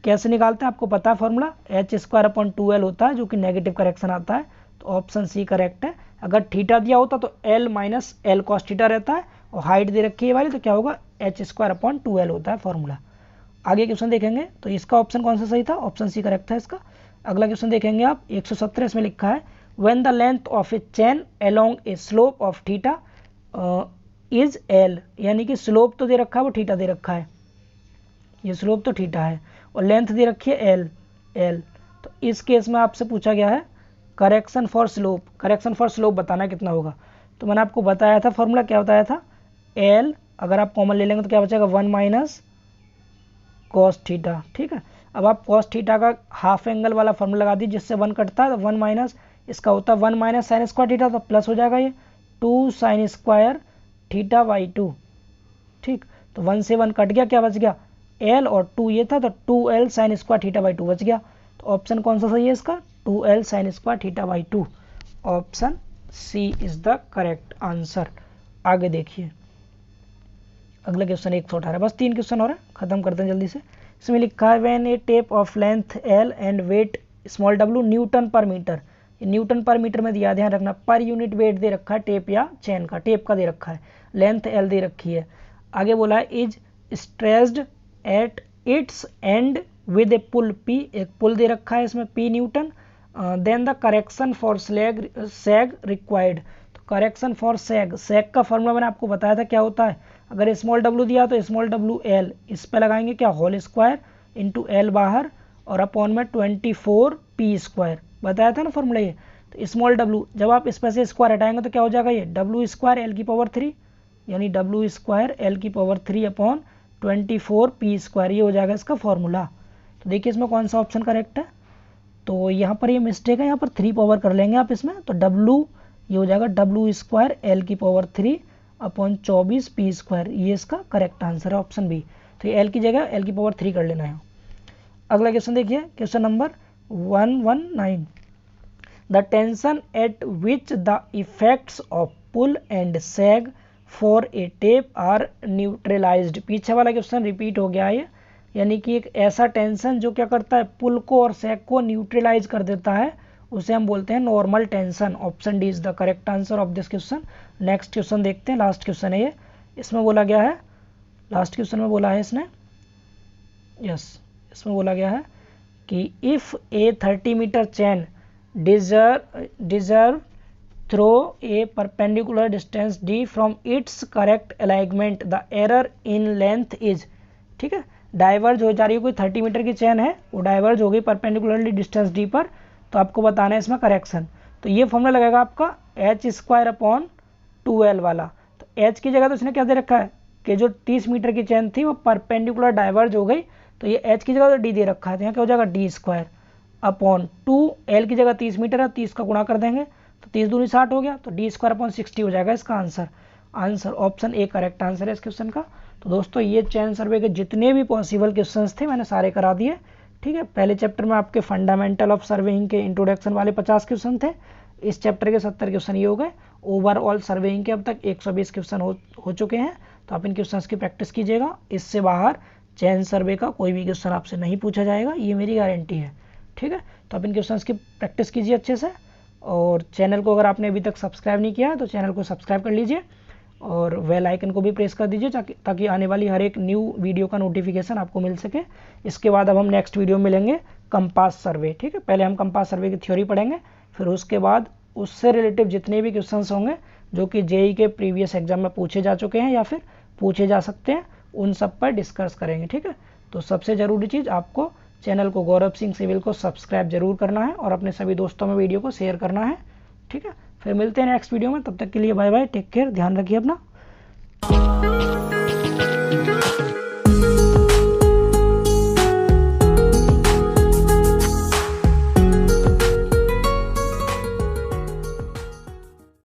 कैसे निकालते हैं आपको पता है फॉर्मूला, h²/2L होता है, जो कि नेगेटिव करेक्शन आता है, तो ऑप्शन सी करेक्ट है। अगर थीटा दिया होता तो L minus L cos theta रहता है, और हाइट दे रखी है वाली, तो क्या होगा, h²/2L होता है फॉर्मूला। आगे क्वेश्चन देखेंगे तो इसका ऑप्शन कौन सा सही था, ऑप्शन सी करेक्ट है इसका। अगला क्वेश्चन देखेंगे आप 117, इसमें लिखा है when the length of a chain along A slope of theta is L, यानी कि स्लोप तो दे रखा है वो थीटा दे रखा है, ये स्लोप तो थीटा है, और लेंथ दे रखी है L। तो इस केस में आपसे पूछा गया है correction for slope, correction for slope बताना कितना होगा। तो मैंने आपको बताया था फॉर्मूला, क्या बताया था, L अगर आप कॉमन ले लेंगे तो क्या बचेगा, 1 माइनस कॉस थीटा। ठीक है, अब आप कॉस थीटा का हाफ एंगल वाला फॉर्मूला लगा दीजिए, जिससे 1 कटता है, तो 1 माइनस इसका होता है 1 माइनस साइन स्क्वायर थीटा, तो प्लस हो जाएगा ये 2 साइन स्क्वायर थीटा बाई 2। ठीक, तो 1 से 1 कट गया, क्या बच गया L, और 2 ये था, तो 2L sine square theta by 2 बच गया। तो ऑप्शन कौन सा सही है इसका, 2L sine square theta by 2, option C is the correct answer. आगे देखिए अगला क्वेश्चन 118, बस 3 क्वेश्चन और है, खत्म करते हैं जल्दी से। इसमें लिखा है when a tape of length L and weight small w newton per metre, newton per metre में दिया, ध्यान रखना, पर यूनिट वेट दे रखा है टेप या चेन का, टेप का दे रखा है, लेंथ L दे रखी है। आगे बोला है is stressed at its end with a pull P, एक पुल दे रखा है इसमें P newton, then the correction for sag required. तो करेक्शन फॉर सैग, सैग का फॉर्मूला मैंने आपको बताया था क्या होता है, अगर स्मॉल w दिया तो स्मॉल WL, इस पे लगाएंगे क्या, होल स्क्वायर इंटू L बाहर, और अपॉन में 24p², बताया था ना फॉर्मूला ये। तो स्मॉल w जब आप इस पे से स्क्वायर हटाएंगे तो क्या हो जाएगा, ये w² L⁻3, यानी w² L⁻3 अपॉन 24p², ये हो जाएगा इसका फॉर्मूला। तो देखिए इसमें कौन सा ऑप्शन करेक्ट है, तो यहाँ पर ये मिस्टेक है, यहाँ पर 3 पावर कर लेंगे आप इसमें, तो w ये हो जाएगा w² L⁻3 अपॉन 24p², ये इसका करेक्ट आंसर है ऑप्शन बी। तो ये L की जगह L⁻3 कर लेना है। अगला क्वेश्चन देखिए, question number 119, the tension at which the effects of pull and sag for a tape are neutralised. पीछे वाला क्वेश्चन रिपीट हो गया है, यानी कि एक ऐसा टेंशन जो क्या करता है, पुल को और सैग को न्यूट्रलाइज कर देता है, उसे हम बोलते हैं normal tension. Option D is the correct answer of this question. Next question देखते हैं, लास्ट क्वेश्चन है ये, इसमें बोला गया है, लास्ट क्वेश्चन में बोला है इसने, यस, इसमें बोला गया है कि if a 30 metre chain deserve through a perpendicular distance d from its correct alignment, the error in length is. ठीक है, डाइवर्ज हो जा रही है, कोई 30 मीटर की चेन है, वो डाइवर्ज हो गई परपेंडिकुलरली डिस्टेंस d पर, तो आपको बताना है इसमें करेक्शन। तो ये फॉर्मूला लगेगा आपका h² अपॉन 2L वाला, तो h की जगह तो इसने क्या दे रखा है, कि जो 30 मीटर की चेन थी वो परपेंडिकुलर डाइवर्ज हो गई, तो ये h की जगह तो d दे रखा है, तो यहाँ क्या हो जाएगा d स्क्वायर अपॉन 2, l की जगह 30 मीटर है, 30 का गुणा कर देंगे तो 30 दूनी 60 हो गया, तो d स्क्वायर अपॉन 60 हो जाएगा इसका answer option A correct answer है इस क्वेश्चन का। तो दोस्तों ये चेन सर्वे के जितने भी पॉसिबल क्वेश्चंस थे मैंने सारे करा दिए, ठीक है। पहले चैप्टर में आपके फंडामेंटल ऑफ सर्वेइंग के इंट्रोडक्शन वाले 50 क्वेश्चन थे, इस चैप्टर के 70 क्वेश्चन ये हो गए। ओवरऑल सर्वेइंग के अब तक 120 क्वेश्चन हो चुके हैं, तो आप इन क्वेश्चंस की प्रैक्टिस कीजिएगा। इससे बाहर चेन सर्वे का कोई भी क्वेश्चन आपसे नहीं पूछा जाएगा, ये मेरी गारंटी है, ठीक है। तो आप इन क्वेश्चंस की प्रैक्टिस कीजिए अच्छे से, और चैनल को अगर आपने अभी तक सब्सक्राइब नहीं किया है तो चैनल को सब्सक्राइब कर लीजिए और बेल आइकन को भी प्रेस कर दीजिए ताकि आने वाली हर एक न्यू वीडियो का नोटिफिकेशन आपको मिल सके। इसके बाद अब हम नेक्स्ट वीडियो में मिलेंगे कंपास सर्वे, ठीक है। पहले हम कंपास सर्वे की थ्योरी पढ़ेंगे, फिर उसके बाद उससे रिलेटिव जितने भी क्वेश्चंस होंगे जो कि जेई के प्रीवियस एग्जाम में पूछे जा चुके हैं या फिर पूछे जा सकते हैं, उन सब पर डिस्कस करेंगे, ठीक है। तो सबसे ज़रूरी चीज़, आपको चैनल को गौरव सिंह सिविल को सब्सक्राइब जरूर करना है और अपने सभी दोस्तों में वीडियो को शेयर करना है, ठीक है। फिर मिलते हैं नेक्स्ट वीडियो में, तब तक के लिए बाय बाय, टेक केयर, ध्यान रखिए अपना।